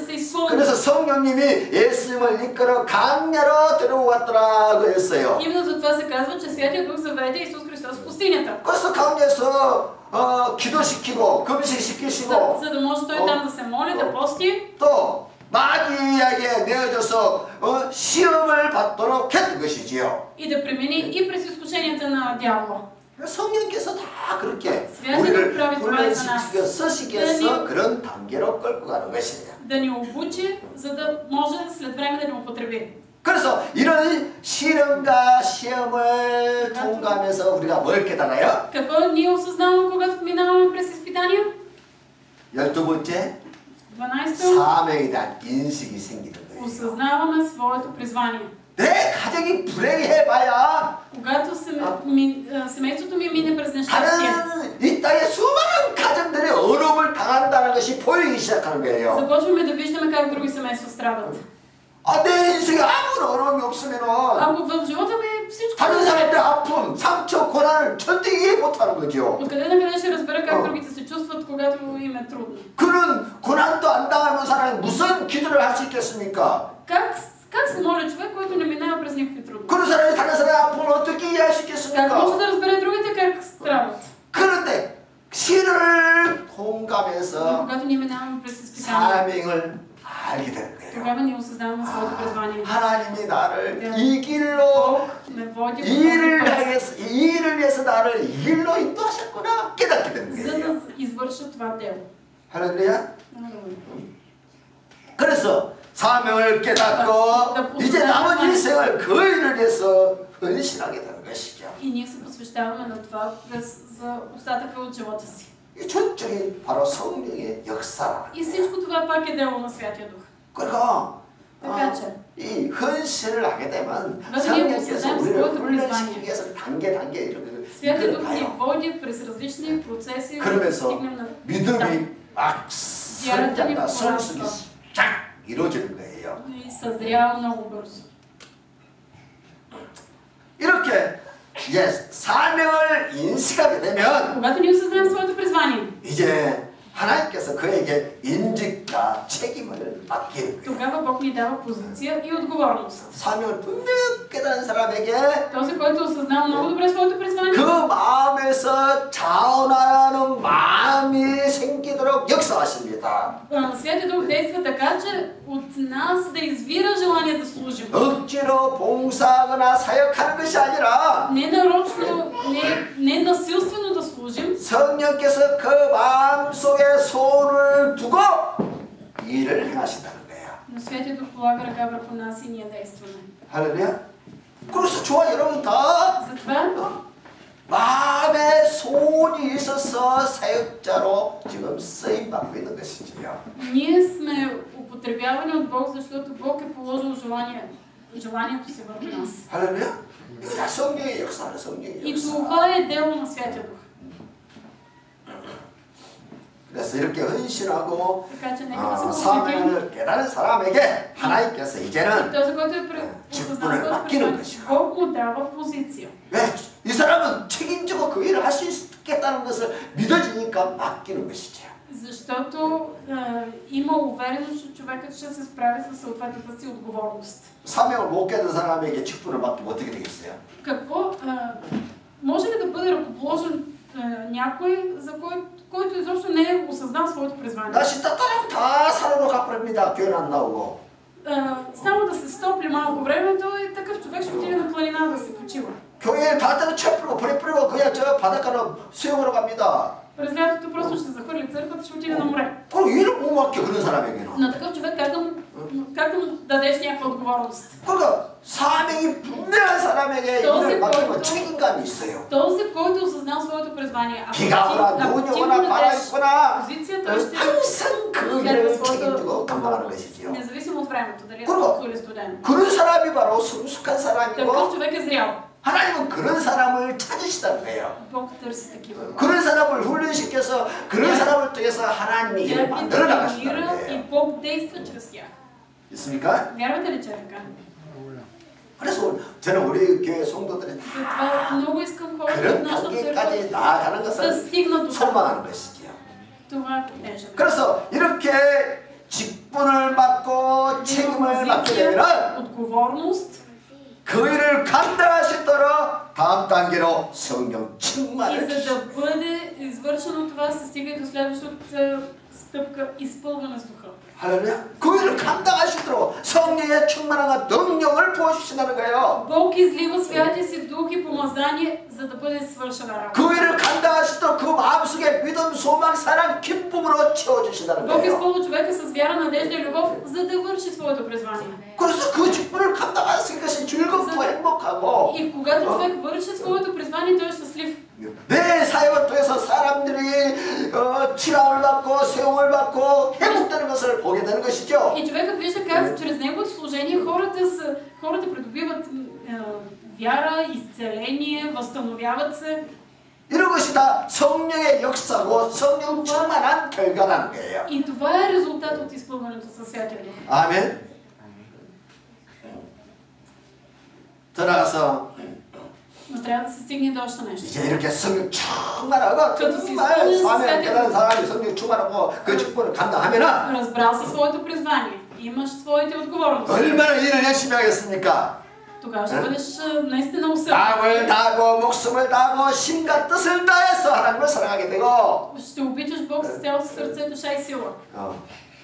се изпълни. 그래서 성령님이 예수님을 이끌어 강야로 들어왔더라고 했어요. Именно за това се казва, че Святия Дух заведе Исус Христос в пустинята. 그래서 강야에서 기도시키고 금식시키시고 За да може той там да се моли, да пости. 또 마귀에게 내어져서 시험을 받도록 했던 것이지요. И да премини и през изкушенията на дявола. 성령께서 다 그렇게 우리를 훈련시키고 쓰시기 위해서 그런 단계로 끌고 가는 것이에요. Да ни обучи, за да може след време да ни употреби. 그래서 이런 시련과 시험을 통과하면서 우리가 뭘 깨달아요? Какво ние осъзнаваме, когато минаваме през изпитания? 12번째, 12. 사명에 대한 인식이 생기는 거예요. Осъзнаваме своето призвание. 내 가정이 불행해봐야 Когато семейството ми мине през нещастие, 다른 이 땅에 수많은 가정들이 어려움을 당한다는 것이 보이기 시작하는 거예요. започваме да виждаме как други семейства страдат. 내 인생에 아무런 어려움이 없으면 Ако в живота ми всичко 다른 사람들의 아픔, 상처, 고난을 절대 이해 못하는 거죠. откъде на къде ще разбера как другите се чувстват, когато им е трудно? 그런 고난도 안 당하는 사람이 무슨 기도를 할 수 있겠습니까? Как се моля човек, който не минава през никакви трудности? 그런 사람이 다른 사람의 아픔을 어떻게 이해할 수 Как може 있겠습니까? да разбере другите как страдат? 그런데 시련을 통과하면서 Когато ние минаваме през изпитания, 사명을 알게 되는 거예요. тогава ние осъзнаваме своето призвание. 하나님이 나를 이 길로 ме води 이 일을 위해서 나를 이 길로 인도하셨구나 깨닫게 되는 за 거예요. да извърша това дело. 할렐루야. 그래서 사명을 깨닫고 이제 남은 일생을 그 일을 위해서 헌신하게 되는 것이죠. И ние се посвещаваме на това за остатъка от живота си. 이 전적인 바로 성령의 역사라는 И всичко това пак е дело на Святия Дух. 그리고 Така че 이 헌신을 하게 되면 Когато 성령께서 ние 우리를 осъзнаем 훈련시키기 위해서 단계 이렇게 Святия Дух ни 이끌어가요. води през различни процеси, за да 그러면서 стигнем на 믿음이 막 성장과 성숙이 쫙 이루어지는 거예요. и съзрява много бързо. 이렇게 이제 사명을 인식하게 되면 Когато ние осъзнаем своето призвание, 이제 하나님께서 그에게 인직과 책임을 맡기는 거예요. тогава Бог ни дава позиция и отговорност. 사명을 분명히 깨달은 사람에게 Този, който осъзнава много добре своето призвание, 그 마음에서 자원하는 마음이 생기도록 역사하십니다. Святия Дух действа така, че от нас да извира желание да служим. 억지로 봉사하거나 사역하는 것이 아니라 Не нарочно, не насилствено да служим, 성령께서 그 마음속에 손을 두고 일을 행하신다는 거예요. Но Святия Дух полага ръка върху нас и ние действаме. 할렐루야. 그래서 저와 여러분 다 Затова 마음에 소원이 있어서 사역자로 지금 쓰임 받고 있는 것이지요. ние сме употребявани от Бог, защото Бог е положил желанието си върху нас. 할렐루야. 이거 다 성령의 역사는 성령의 И 역사. това е дело на Святия Дух. 그래서 이렇게 헌신하고 Така че нека да се посветим. 사명을 깨달은 사람에게 하나님께서 이제는 Този, който е осъзнал своето призвание, Бог му дава позиция. 왜? 이 사람은 책임지고 그 일을 할 수 있겠다는 것을 믿어지니까 맡기는 것이죠. Защото има увереност, че човекът ще се справи със съответната си отговорност. 사명을 못 깨달은 사람에게 직분을 맡기면 어떻게 되겠어요? Какво може ли да бъде ръководен някой, за който изобщо не е осъзнал своето призвание? 나 신따따랑 다 살아로 가버립니다. 교회는 안 나오고. Само да се стопли малко времето и такъв човек ще отиде на планина да се почива. 교회에 다 때려 쳐뿌리고 버리 뿌리고 그냥 저 바닷가로 수영하러 갑니다. През лятото просто ще захвърли църквата, ще отиде на море. 그럼 일을 못 맡겨 그런 사람에게는. На такъв човек как да му дадеш някаква отговорност? 그러니까 사명이 분명한 사람에게 일을 맡기면 책임감이 있어요. Този, който осъзнал своето призвание, 비가 오나 눈이 오나 바람 있거나 позицията ще 항상 그 일을 책임지고 감당하는 것이지요. независимо от времето, дали е 그리고 топло или студено. 그런 사람이 바로 성숙한 사람이고 Такъв човек е зрял. 하나님은 그런 사람을 찾으시다는 거예요. Бог търси такива. 그런 사람을 훈련시켜서 그런 사람을 통해서 하나님이 일을 만들어 나가신다는 И 거예요. Бог действа чрез тях. 있습니까? Вярвате ли, че е така? 그래서 저는 우리 교회 성도들이 Затова много искам хората 그런 от нашата 단계까지 църква 나아가는 да 것을 стигнат до това. 소망하는 것이지요. Това е потежа. 그래서 이렇게 직분을 맡고 책임을 맡게 되면 отговорност 그 일을 감당하시도록 다음 단계로 성령 и 충만을 за 주시고 да бъде извършено това се стига и до следващата стъпка изпълване с духа. 할렐루야. 그 일을 감당하시도록 성령의 충만한 능력을 부어주신다는 거예요. Бог излива святия си дух и помазание, за да бъде свършена работа. 그 일을 감당하시도록 그 마음속에 믿음, 소망, 사랑, 기쁨으로 채워주신다는 Бог 거예요. изпълва човека с вяра, надежда и любов, за да върши своето призвание. 그래서 그 직분을 감당하는 것이 즐겁고 행복하고 И когато човек върши своето призвание, той е щастлив. 내 사역을 통해서 사람들이 치료를 받고 세움을 받고 회복되는 것을 보게 되는 것이죠. И човекът вижда как чрез неговото служение хората придобиват вяра, изцеление, възстановяват се. 이런 것이 다 성령의 역사고 성령 충만한 결과라는 거예요. И това е резултат от изпълнението със Святия Дух. 아멘. 더 나가서 Но трябва да се стигне до още нещо. 이제 이렇게 성령 충만하고 정말 사명 깨달은 사람이 성령 충만하고 그 직분을 감당하면은 Разбрал си своето призвание, имаш своите отговорности. 얼마나 일을 열심히 하겠습니까? Тогава ще бъдеш наистина усърден. 마음을 다하고 목숨을 다하고 심과 뜻을 다해서 하나님을 사랑하게 되고 Ще обичаш Бог с цялото сърце, душа и сила.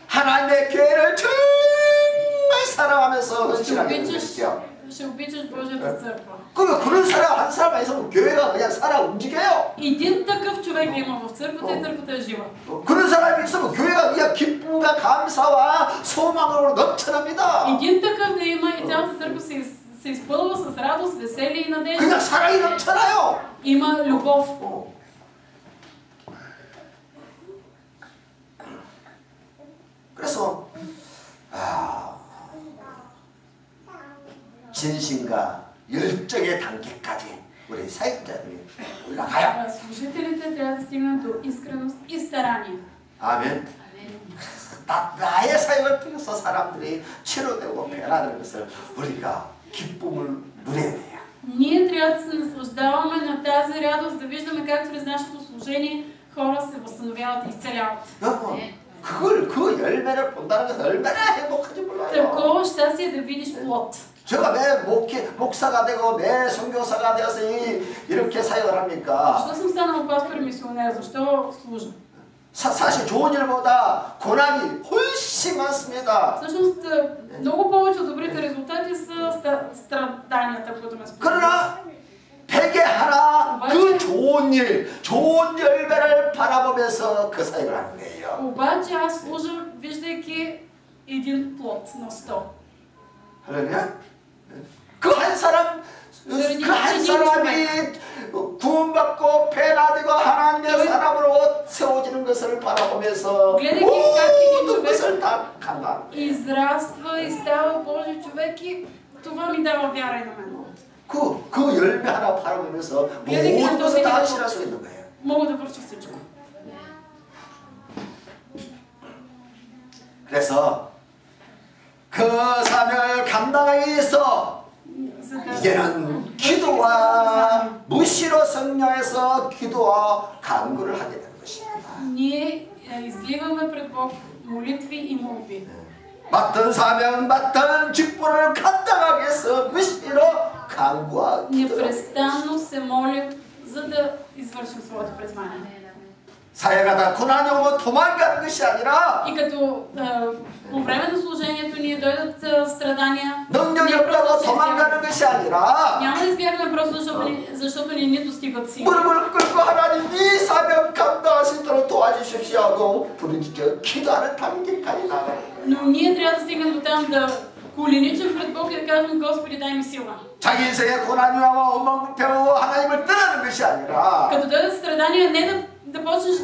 하나님의 교회를 정말 사랑하면서 헌신하게 되는 것이죠. Ще обичаш Божията църква. 그러면 그런 사람 한 사람만 있으면 교회가 그냥 살아 움직여요. Един такъв човек има в църквата и църквата е жива. 그런 사람이 있으면 교회가 그냥 기쁨과 감사와 소망으로 넘쳐납니다. Един такъв да има и цялата църква се изпълва с радост, веселие и надежда. 그냥 사랑이 넘쳐나요. Има любов. 그래서 진심과 열정의 단계까지 우리 사역자들이 올라가요. Служителите трябва да стигнат до искреност и старание. 아멘. 나의 사역을 통해서 사람들이 치료되고 변화되는 것을 우리가 기쁨을 누려야 돼요. Ние трябва да се наслаждаваме на тази радост, да виждаме как чрез нашето служение хора се възстановяват и изцеляват. 그걸 그 열매를 본다는 것은 얼마나 행복한지 몰라요. Такова щастие да видиш плод. 제가 왜 목사가 되고 왜 선교사가 되어서 이렇게 사역을 합니까? Защо съм станал пастор и мисионер? Защо служа? 사실 좋은 일보다 고난이 훨씬 많습니다. Всъщност, много повече от добрите резултати са страданията, които ме спомнят. 그러나 백에 하나 그 좋은 일, 좋은 열매를 바라보면서 그 사역을 하는 거예요. Обаче аз служа, виждайки един плод на 100. 할렐루야. 그 한 사람, 그 한 사람이 구원받고 배나되고 하나님의 사람으로 세워지는 것을 바라보면서 모든 것을 다 감당하는 거예요. Израства и става Божий човек и това ми дава вяра и на мен. 그 열매 하나 바라보면서 모든 것을 다 실할 수 있는 거예요. Мога да върша всичко. 그래서 그 사명을 감당하기 위해서 이제는 기도와 무시로 성령에서 기도와 간구를 하게 되는 것입니다. Ние изливаме пред Бог молитви и молби. 맡은 사명, 맡은 직분을 감당하기 위해서 무시로 간구와 기도를 Непрестанно се молим, за да извършим своето призвание. 사역하다 고난이 오면 도망가는 것이 아니라 И като по време на служението ни дойдат страдания, 능력이 없다고 도망가는 것이 아니라 няма да избягаме просто защото ни не достигат сили. 무릎을 꿇고 하나님 이 사명 감당할 수 있도록 도와주십시오 하고 부르짖어 기도하는 단계까지 나가는 거예요. Но ние трябва да стигнем до там да коленичим пред Бог и да кажем: Господи, дай ми сила. 자기 인생에 고난이 와서 엉망부패하고 하나님을 떠나는 것이 아니라 Като дойдат страдания, не да почнеш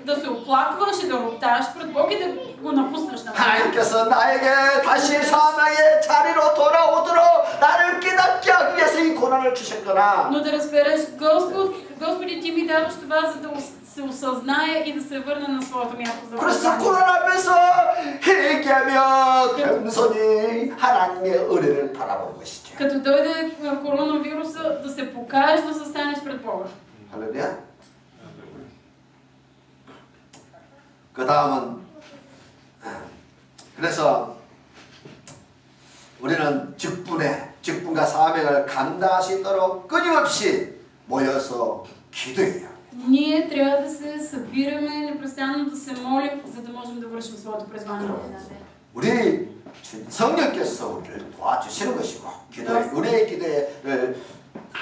да се оплакваш и да ропташ пред Бог и да го напуснеш. 하나님께서 나에게 다시 사명의 자리로 돌아오도록 나를 깨닫게 하기 위해서 이 고난을 주셨구나. Но да разбереш, Господи, ти ми даваш това, за да се осъзная и да се върна на своето място за 그래서 призвание. 고난 앞에서 회개하며 겸손히 하나님의 은혜를 바라보는 것이죠. Като дойде коронавируса, да се покажеш, да се станеш пред Бога. 할렐루야. 그 다음은 그래서 우리는 직분과 사명을 감당할 수 있도록 끊임없이 모여서 기도해요. Ние трябва да се събираме непрестанно да се молим, за да можем да вършим своето призвание. 우리 성령께서 우리를 도와주시는 것이고 우리의 기도를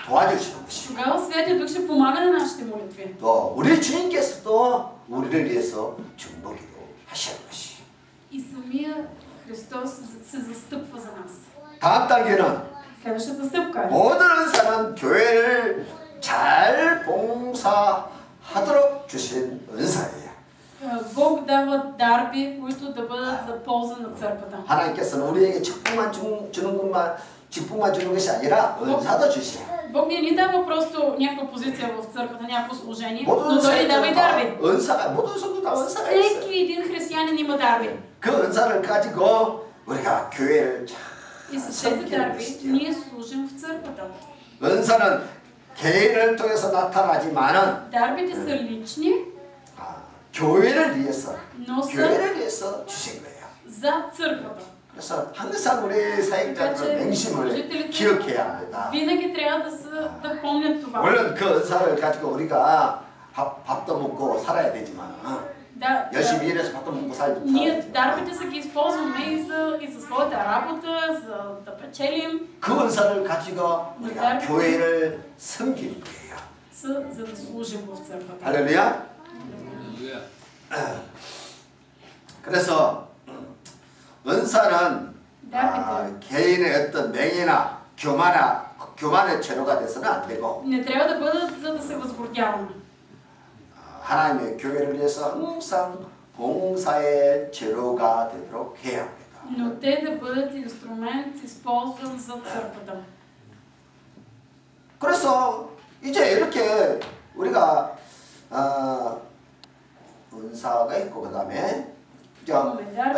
도와주시는 것이고 Тогава Святия Дух ще помага на нашите молитви. 또 우리 주님께서도 우리를 위해서 중보기도 하시는 것이. И самия Христос се застъпва за нас. 다음 단계는 Следващата стъпка е 모든 은사는 교회를 잘 봉사하도록 주신 은사예요. Бог дава дарби, които да бъдат за полза на църквата. 하나님께서는 우리에게 직분만 주는 것이 아니라 은사도 주시요. Бог не ни дава просто някаква позиция в църквата, някакво служение, 모든 но Той ни дава и дарби. 모든 성도 다 은사가 있어요. Всеки един християнин има дарби. 그 은사를 가지고 우리가 교회를 И с тези дарби ние служим в църквата. 은사는 개인을 통해서 나타나지만은 Дарбите са лични, 교회를 위해서 но са 교회를 위해서 주신 거예요. за църквата. 그래서 항상 우리 사역자들 맹심을 기억해야 합니다. Винаги трябва да помнят това. 물론 그 은사를 가지고 우리가 밥도 먹고 살아야 되지만 열심히 일해서 밥도 먹고 살지. Ние дарбите са ги използваме и за своята работа, за да печелим. 그 은사를 가지고 우리가 교회를 섬기는 거예요. За да служим в църквата. 할렐루야. 그래서 은사는 개인의 어떤 명예나 교만의 재료가 돼서는 안 되고 Не трябва да бъдат за да се възгордяваме. 하나님의 교회를 위해서 항상 봉사의 재료가 되도록 해야 합니다. Но те да бъдат инструмент, използван за църквата. 그래서 이제 이렇게 우리가 은사가 있고 그 다음에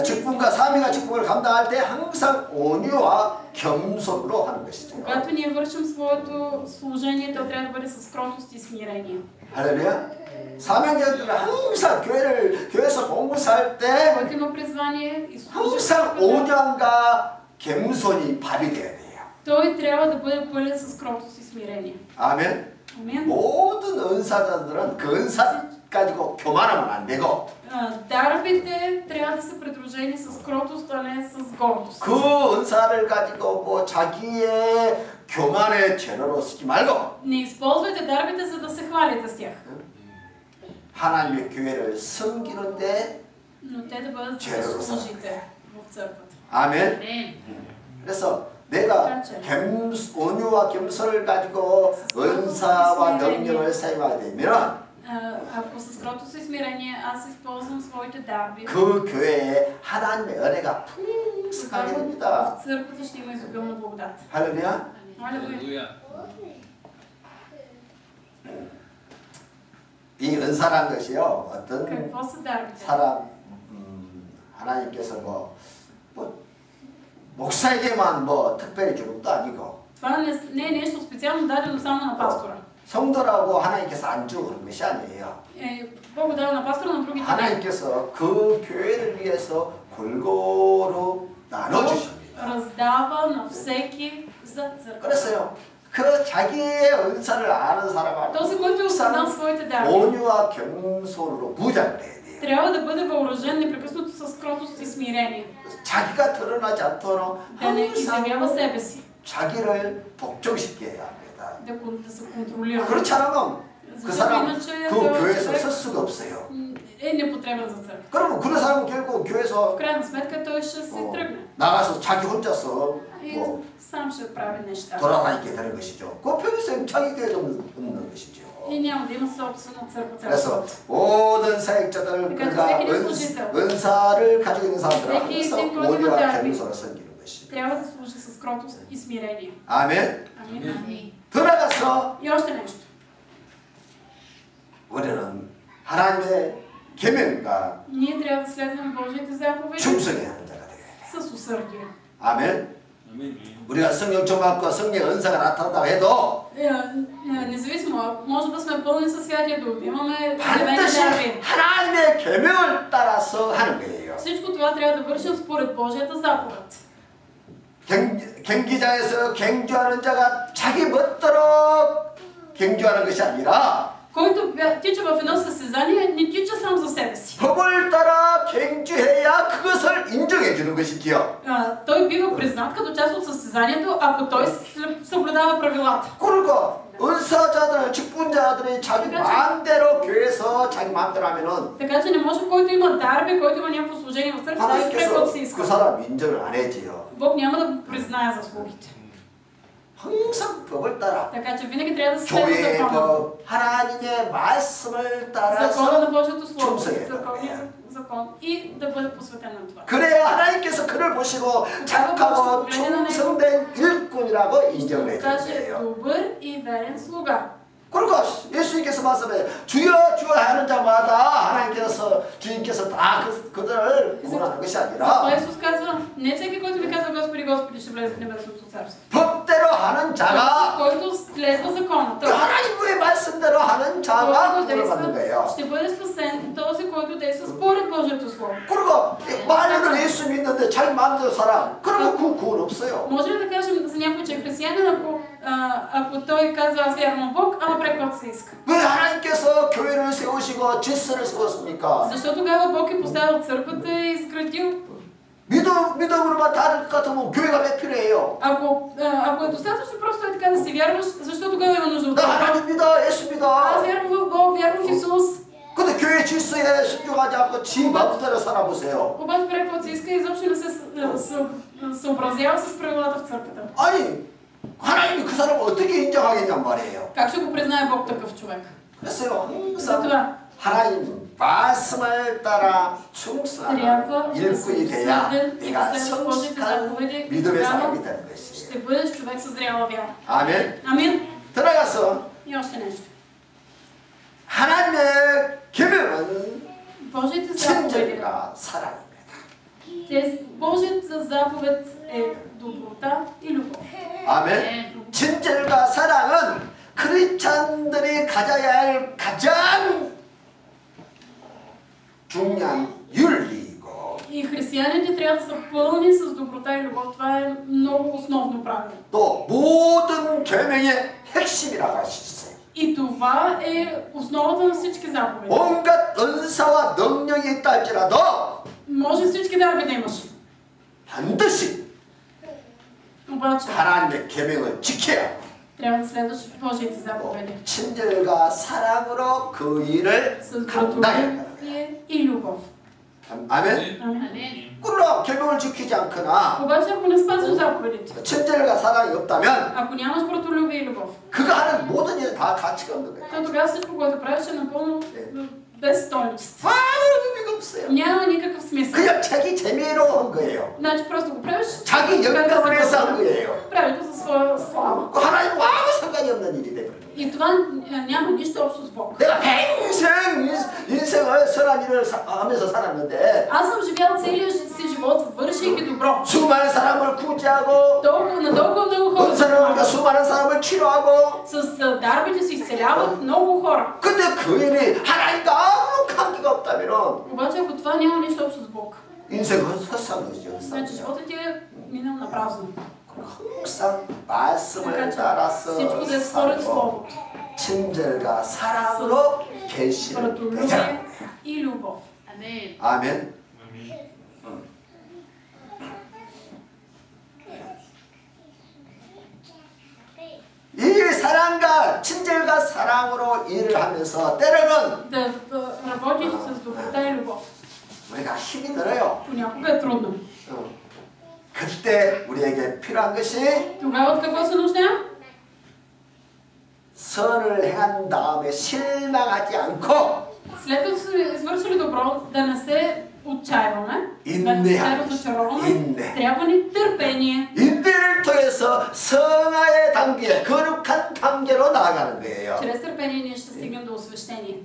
직분과 사명과 직분을 감당할 때 항상 온유와 겸손으로 하는 것이죠. Когато ние вършим своето служение, то трябва да бъде с кротост и смирение. 할렐루야. 사명자들은 항상 교회에서 봉사할 때 Който има призвание и служи, 항상 온유함과 겸손이 발휘돼야 돼요. той трябва да бъде пълен с кротост и смирение. 아멘. Амин. 모든 은사자들은 그 은사 가지고 교만하면 안 되고 дарбите трябва да са придружени с кротост, а не с гордост. 그 은사를 가지고 뭐 자기의 교만의 재료로 쓰지 말고 Не използвайте дарбите, за да се хвалите с тях. 하나님의 교회를 섬기는데 Но те да бъдат за да служите. в църквата. 아멘. 그래서 내가 온유와 겸손을 가지고 은사와 능력을 사용하게 되면 Ако с кротост и смирение аз използвам своите дарби, 그 교회에 하나님의 은혜가 풍성하게 됩니다. в църквата ще има изобилна благодат. 할렐루야. Алелуя. 이 은사란 것이요, 어떤 Какво са дарбите? 사람 하나님께서 뭐 목사에게만 뭐 특별히 주는 것도 아니고 Това не е нещо специално дадено само на пастора. 성도라고 하나님께서 안 주고 그런 것이 아니에요. Бог дава на пастора, на другите. 하나님께서 그 교회를 위해서 골고루 나눠주십니다. Раздава на всеки за църква. 그랬어요. 그 자기의 은사를 아는 사람은 Този, който е осъзнал своите дарби, 온유와 겸손으로 무장을 해야 돼요. трябва да бъде въоръжен непрекъснато с кротост и смирение. 자기가 드러나지 않도록 Да не изявява 항상 себе си. 자기를 복종시켜야 합니다. Да се контролира. 그렇지 않으면 그 사람 이наче 그 този 교회에서 човек 쓸 수가 없어요. е непотребен за църква. 그러면 그런 사람은 결국 교회에서 В крайна сметка той ще се тръгне. 나가서 자기 혼자서 И 뭐 сам ще прави неща. 돌아다니게 되는 것이죠. 그 평생 자기 교회도 없는 것이죠. И няма да има собствена църква. 그래서 모든 사역자들 그가 всеки един служител, 은사를 가지고 있는 사람들은 всеки 항상 един, който има 온유와 дарби, 겸손을 섬기는 것입니다. трябва да служи с кротост и смирение. 아멘. Амин. 더 나가서 И още нещо. 우리는 하나님의 계명과 Ние трябва да следваме Божиите заповеди 충성해야 하는 자가 되어야 돼. с усърдие. 아멘. 우리가 성령 충만과 성령 은사가 나타난다고 해도 Независимо, може да сме пълни със Святия Дух, имаме 반드시 дарби. 하나님의 계명을 따라서 하는 거예요. Всичко това трябва да вършим според Божията заповед. 경기장에서 경주하는 자가 자기 멋대로 경주하는 것이 아니라 Който тича в едно състезание, не тича сам за себе си. 법을 따라 경주해야 그것을 인정해 주는 것이지요. Той бива признат като част от състезанието, ако той съблюдава правилата. 그러니까 은사자들, 직분자들이 자기 마음대로 교회에서 자기 마음대로 하면은 Така че не може който има дарби, който има някакво служение в църква, да изпре каквото си 하나님께서 иска. 그 사람 인정을 안 해지요. Бог няма да го признае заслугите. 항상 법을 따라 Така че винаги трябва да се следва 교회의 закона. 법, 하나님의 말씀을 Закона на 따라서 Божието Слово, 충성해야 църковния 돼요. закон и да бъде посветен на това. 그래야 하나님께서 그를 보시고 착하고 충성된 일꾼이라고 인정을 해주는 Каже 거예요. добър и верен слуга. 그러니까 예수님께서 말씀해 주여 주여 하는 자마다 하나님께서 주님께서 다 그들을 구원하는 것이 Затова 아니라 Исус казва, не всеки, който ви казва Господи, Господи, ще влезе в небесното царство. 법대로 하는 자가 Който следва закона. 하나님의 말씀대로 하는 자가 Който 구원을 받는 действа, 거예요. ще бъде спасен този, който действа според Божието Слово. 그리고 말로는 예수 믿는데 자기 마음대로 살아. 그러면 그 구원 없어요. Може ли да кажем за някой, че е християнин, ако той казва аз вярвам в Бог, ама прави каквото се иска? 왜 하나님께서 교회를 세우시고 질서를 세웠습니까? Защо тогава Бог е поставил църквата и изградил? 믿음으로만 다를 것 같으면 교회가 왜 필요해요? Ако е достатъчно просто е така да си вярваш, защо тогава има нужда от 나 това? 하나님 믿어, 예수 믿어. Аз вярвам в Бог, вярвам в Исус. 근데 교회 질서에 순종하지 않고 지 마음대로 살아보세요. Обаче прави каквото си иска и изобщо не се съобразява с правилата в църквата. 아니 하나님이 그 사람을 어떻게 인정하겠냔 말이에요. Как ще го признае Бог такъв човек? 그래서요 항상 затова 하나님 말씀을 따라 충성한 трябва да 일꾼이 се 돼야 усърден и да 내가 следва Божиите 성숙한 заповеди, 믿음의 사람이 тогава 되는 것이에요. ще бъдеш човек с зряла вяра. 아멘. Амин. 들어가서 И още нещо. 하나님의 계명은 Божиите заповеди. 친절과 사랑입니다. Божията заповед е доброта и любов. 아멘. 친절과 사랑은 크리스찬들이 가져야 할 가장 중요한 윤리이고 И християните трябва да са пълни с доброта и любов. Това е много основно правило. 또 모든 계명의 핵심이라고 할 수 있어요. И това е основата на всички заповеди. 온갖 은사와 능력이 있다 할지라도 Може всички дарби да имаш. 반드시 Обаче 하나님의 계명을 지켜야 하고 трябва да следваш Божиите заповеди. 친절과 사랑으로 그 일을 С 감당해야 한다는 거예요. благословение и любов. 아멘. Амин. 그러나 계명을 지키지 않거나 Обаче ако не спазваш заповедите, 친절과 사랑이 없다면 ако нямаш братолюбие и любов, 그가 하는 모든 일은 다 가치가 없는 거예요. то тогава всичко, което правиш е напълно без стойност. 아무런 의미가 없어요. Няма никакъв смисъл. 그냥 자기 재미로 한 거예요. Значи просто го правиш, 자기 영감을 위해서 한 거예요. прави го за своя слава. 그 하나님과 아무 상관이 없는 일이 되버려요. И това няма нищо общо с Бог. 내가 인생을 선한 일을 하면서 살았는데 Аз съм живял целия си живот, вършейки добро. 수많은 사람을 구제하고 На толкова много хора. 수많은 사람을 치료하고 С дарбите си изцелявах много хора. 근데 그 일이 하나님과 아무 관계가 없다면 Обаче ако това няма нищо общо с Бог, 인생은 헛살이죠. значи живота ти е минал на празно. 항상 말씀을 따라서 всичко да е според 살고 Словото. 친절과 사랑으로 계시를 Братолюбие 되잖아요. и любов. Амин. 아멘. 이 사랑과 친절과 사랑으로 일을 하면서 때로는 Да работиш с доброта и любов. 우리가 힘이 들어요. Понякога е трудно. 그때 우리에게 필요한 것이 Тогава от какво се нуждаем? 선을 행한 다음에 실망하지 않고 След като сме извършили добро, да не се отчаиваме, да не се разочароваме, трябва ни търпение. 인내를 통해서 성화의 단계, 거룩한 단계로 나아가는 거예요. Чрез търпение ние ще стигнем до освещение.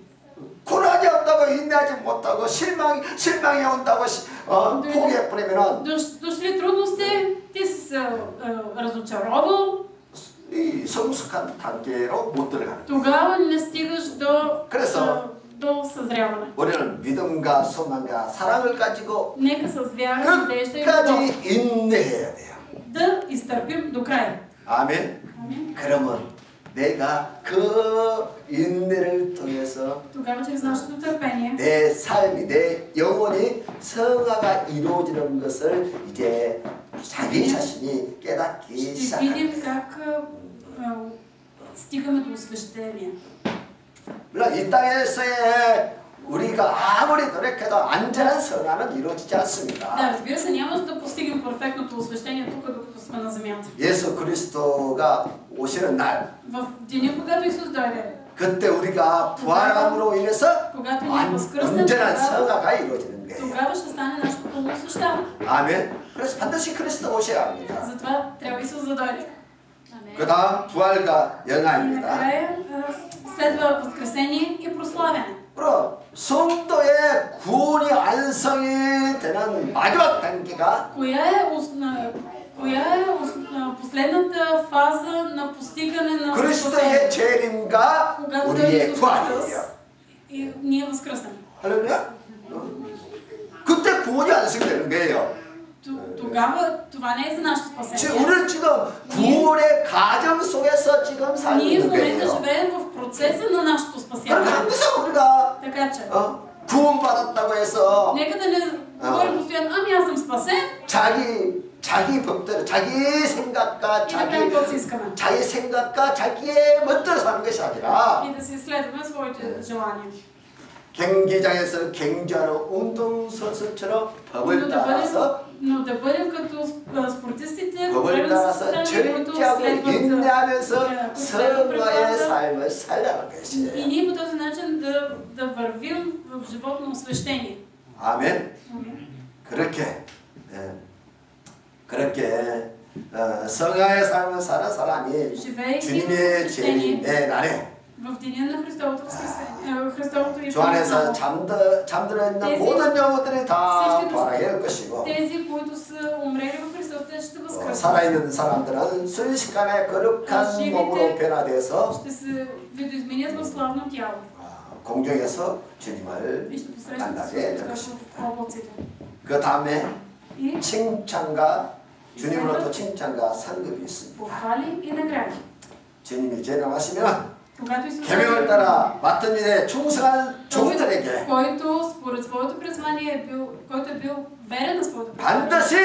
고난이 온다고 인내하지 못하고 실망이 온다고 포기해버리면 Дошли трудности, ти си се разочаровал, 이 성숙한 단계로 못 들어가는 거예요. тогава не стигаш 그래서 до съзряване. 우리는 믿음과 소망과 사랑을 가지고 Нека с вяра, надежда и любов 끝까지 인내해야 돼요. да изтърпим до края. 아멘. Амин. 그러면 내가 그 인내를 통해서 Тогава чрез нашето търпение 내 삶이, 내 영혼이 성화가 이루어지는 것을 이제 자기 자신이 깨닫기 ще 시작합니다. видим как стигаме до освещение. 물론 이 땅에서의 우리가 아무리 노력해도 안전한 성화는 이루어지지 Да, 않습니다. разбира се, няма да постигнем перфектното освещение тук, докато сме на земята. 예수 그리스도가 오시는 날, В деня, когато Исус дойде, 그때 우리가 부활함으로 인해서 когато ние възкръснем, 온전한 성화가 이루어지는 거예요. тогава ще стане нашето пълно освещаване. 아멘. 그래서 반드시 그리스도 오셔야 합니다. Затова трябва Исус да дойде. 그 다음 부활과 И 영화입니다. накрая следва възкресение и прославяне. 그럼 성도의 구원이 완성이 되는 마지막 단계가 коя е последната фаза на постигане на 그리스도의 재림과 когато 우리의 Исус 부활이에요. и ние възкръснем. 할렐루야? 그때 구원이 완성되는 거예요. Тогава това не е за нашето 지금 спасение. 우리는 지금 구원의 과정 속에서 지금 살고 Ние в 있는 момента 거예요. живеем в процеса на нашето 그럼 спасяване. 항상 우리가 Така че, 구원받았다고 해서 нека да не говорим постоянно, ами аз съм спасен 자기 법대로 자기 생각과 и да правим каквото си искаме. 자기 생각과 자기의 멋대로 사는 것이 아니라 И да си следваме своите желания. 경기장에서 경주하는 운동선수처럼 법을 따라서 Но да бъдем като спортистите, 법을 따라서 които 철저하게 следват 인내하면서 성화의 правилата. 삶을 살라는 И 것이에요. ние по този начин да вървим в живот на освещение. 아멘. 그렇게 성화의 삶을 사는 사람이 живейки в 주님의 освещение 재림의 날에 в деня на Христовото възкресение, Христовото 주 안에서 идване. 잠들어 있는 모든 영혼들이 다 부활하게 될 것이고 Тези, които са умрели в Христос, те ще възкръснат. 살아있는 사람들은 순식간에 거룩한 몸으로 변화돼서 Ще се видоизменят в славно тяло 공중에서 주님을 и ще посрещнат 만나게 될 Исус 것입니다. в облаците. 그 다음에 И 칭찬과 주님으로부터 칭찬과 상급이 있습니다. похвали и награди. 주님이 재림하시면 Когато Исус 계명을 따라 맡은 일에 충성한 종들에게 който според своето призвание който е бил верен на своето призвание, 반드시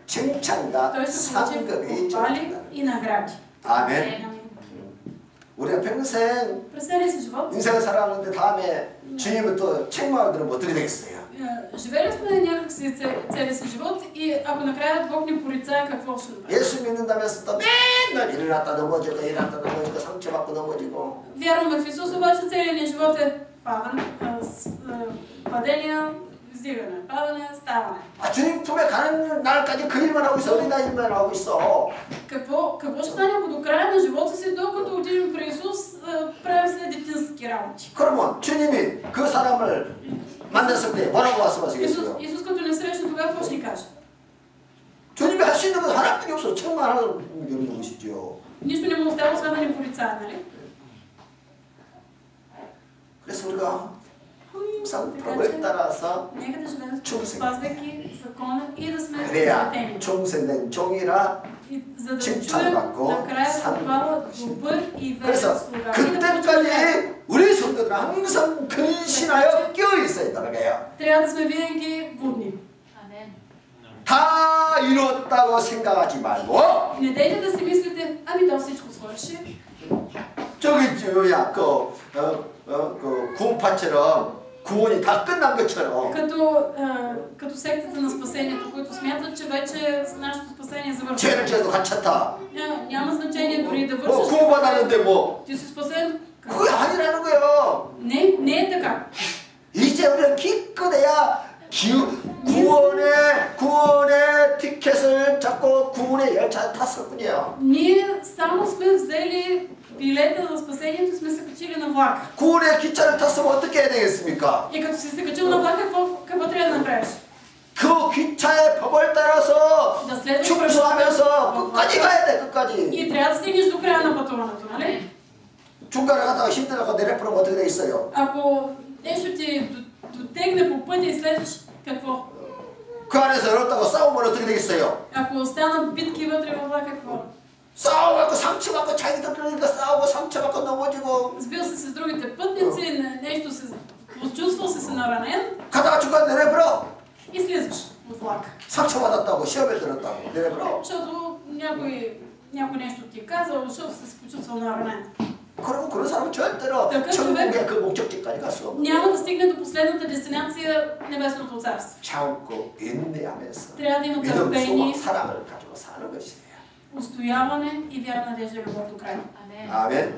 칭찬과 той ще получи 상급이 похвали 있습니다. и награди. 아멘. 우리가 평생 През целия си живот 인생을 살아가는데 다음에 주님을 또 책망을 들으면 어떻게 되겠어요? живели сме някакси целия си живот и ако накрая Бог ни порицае, какво ще направим? 예수 믿는다면서 또 맨날 일어났다 넘어지고 일어났다 넘어지고 상처받고 넘어지고 Вярваме в Исус, обаче целият ни живот е падения, издигане, падане, ставане. 아 주님 품에 가는 날까지 그 일만 하고 있어. 어린아이 일만 하고 있어. Какво ще стане ако до края на живота си, докато отидем при Исус, правим след детински работи? 그러면 주님이 그 사람을 만났을 때 뭐라고 말씀하시겠어요? Исус като не срещна, тогава какво ще ни каже? 주님이 할 수 있는 건 하나뿐이 없어. 책망하는 것이죠. Нищо не му остава, освен да ни порицае, нали? 그래서 우리가 항상 법을 따라서 Нека да живеем 충성. спазвайки закона и да сме 그래야 посветени. 충성된 종이라 И за да 칭찬받고 чуем накрая 산 похвала, добър и верен 그래서 слуга. И да получим верен. 그때까지 우리 성도들은 항상 근신하여 끼어 있어야 된다는 거예요. Трябва да сме винаги будни. 다 이뤘다고 생각하지 말고 Не дейте да си мислите, ами то всичко свърши. 저기 뭐야 그 구원파처럼 구원이 다 끝난 것처럼 Като сектата на спасението, които смятат, че вече нашето спасение е 죄를 завършено. 지어도 갇혔다. Няма значение дори да 뭐 вършиш. 구원받았는데 뭐 Ти си спасен. 그게 아니라는 거예요. Не е така. 이제 우리는 기껏해야 구원의 티켓을 잡고 구원의 열차에 탔을 뿐이에요. Ние само сме взели билета за спасението, сме се качили на влака. 구원의 기차를 탔으면 어떻게 해야 되겠습니까? И като си се качил на влака, какво трябва да направиш? 그 기차의 법을 따라서 Да следваш 충성하면서 끝까지 가야 돼. 끝까지. И трябва да стигнеш до края на пътуването, нали? 중간에 가다가 힘들어가 내려버리면 어떻게 돼 있어요? Ако нещо ти дотегне по пътя и следваш, какво? 그 안에서 어렵다고 싸우면 어떻게 되겠어요? Ако останат битки вътре във влака, какво? 싸워갖고 상처받고 자기도 그러니까 싸우고 상처받고 넘어지고 Сбил се с другите пътници, нещо се... Почувствал се наранен 가다가 중간에 내려버려. и слизаш от влака. 상처받았다고 시험에 들었다고 내려버려. Защото някой нещо ти е казал, защото си се почувствал наранен. 그러면 그런 사람은 절대로 천국의 그 목적지까지 갈 수 없어. Няма да стигне до последната дестинация Небесното царство. 참고 인내하면서 Трябва да има 믿음, търпение, 소망, 사랑을 가지고 사는 것이에요. устояване и вяра, надежда и любов до края. 아멘.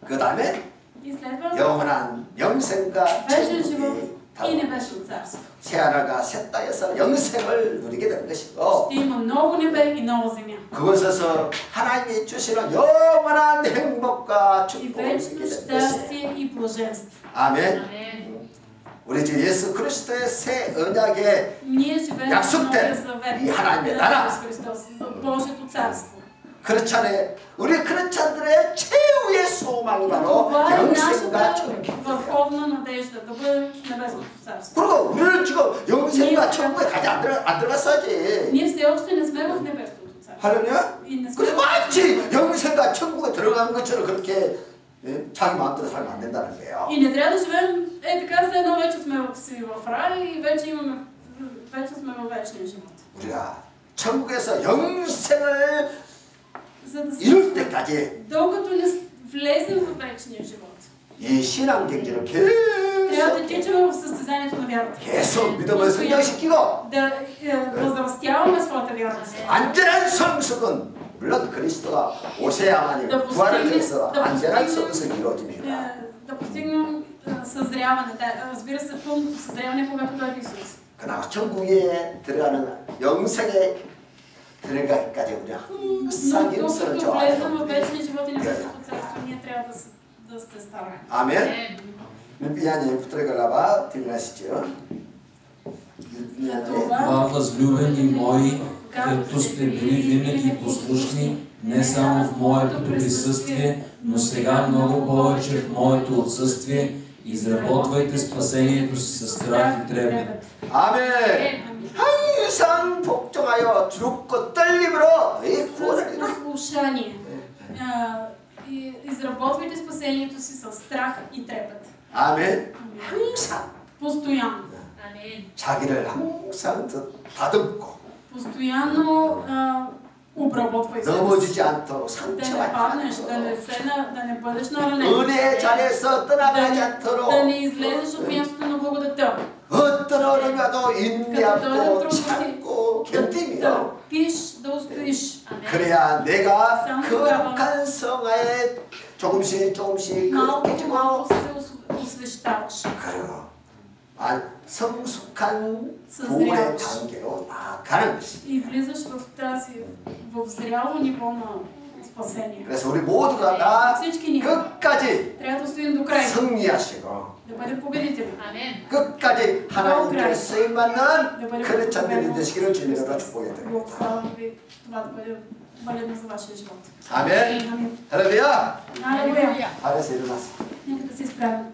그 다음에 И следва 영원한 영생과 вечен живот 천국이 и Небесно царство. 새하늘과 새 땅에서 영생을 누리게 되는 것이고 Ще има ново небе и нова земя. 그곳에서 하나님이 주시는 영원한 행복과 И 축복을 누리게 вечно 되는 것이에요. щастие и блаженство. 아멘. 우리 주 예수 그리스도의 새 언약에 Ние живеем в 약속된 Новия Завет 이 하나님의 на 나라. Исус Христос, за Божието царство. 크리스찬의 우리 크리스찬들의 최후의 소망이 바로 Това е 영생과 нашата 천국입니다. върховна надежда, да бъдем в Небесното царство. 그리고 우리는 지금 영생과 천국에 가지 안 들어갔어야지. Ние все още не сме в Небесното царство. 하려냐? И не сме 그래서 마치 영생과 천국에 들어간 것처럼 그렇게 자기 마음대로 살면 안 된다는 거예요. И не трябва да живеем така, все едно вече сме в рай и вече сме в вечния живот. 우리가 천국에서 영생을 За да 이룰 때까지 докато не влезем в вечния живот, 이 신앙 경제를 трябва да 계속 тичаме в състезанието на вярата. 계속 믿음을 성장시키고 Да възрастяваме своята вяра. 안전한 성숙은 물론 그리스도가 오셔야만이 부활을 통해서 안전한 성숙이 이루어집니다. Да постигнем съзряване. Разбира се, пълното съзряване, когато дойде Исус. 그러나 천국에 들어가는 영생에 들어가기까지 우리 항상 Но 힘쓰는 докато 저 влезем в 안에서 вечния живот и Небесното царство, ние трябва да се стараем. 아멘. 삐아님 붙들어가라봐 뒷나시죠. Това, възлюбени мои, като сте били винаги послушни, не само в моето присъствие, но сега много повече в моето отсъствие, изработвайте спасението си със страх и трепет. 아멘. 항상 복종하여 죽고 떨림으로 이 구원을 С 이루어. послушание. Изработвайте спасението си с страх и трепет. 아멘. 항상 Постоянно. 자기를 항상 다듬고 Постоянно обработвай себе си. 넘어지지 않도록 Да 상처받지 не паднеш, 않도록 да не бъдеш наранен. 은혜의 자리에서 떠나가지 Да 않도록 не излезеш от мястото на благодата. 어떤 어려움이 와도 인내하고 като 참고 Да 견디며 търпиш, да устоиш. 그래야 내가 Само 그 тогава 북한 성화에 조금씩 Малко 그렇게 по малко се освещаваш. 그리고 성숙한 съзряваш. 부의 단계로 나가는 것이. И влизаш в зряло ниво на спасение. 그래서 우리 모두가 다 Всички ние 끝까지 трябва да стоим до край, 승리하시고 да бъдем победители. 끝까지 하나님께 쓰임받는 Да бъдем 크리스천들이 되시기를 주님으로 축복해드립니다. Благославям ви това да бъде валидно за вашия живот. 아멘. Амин. 할렐루야. Алелуя. 발에서 일어났어. Нека да се изправим.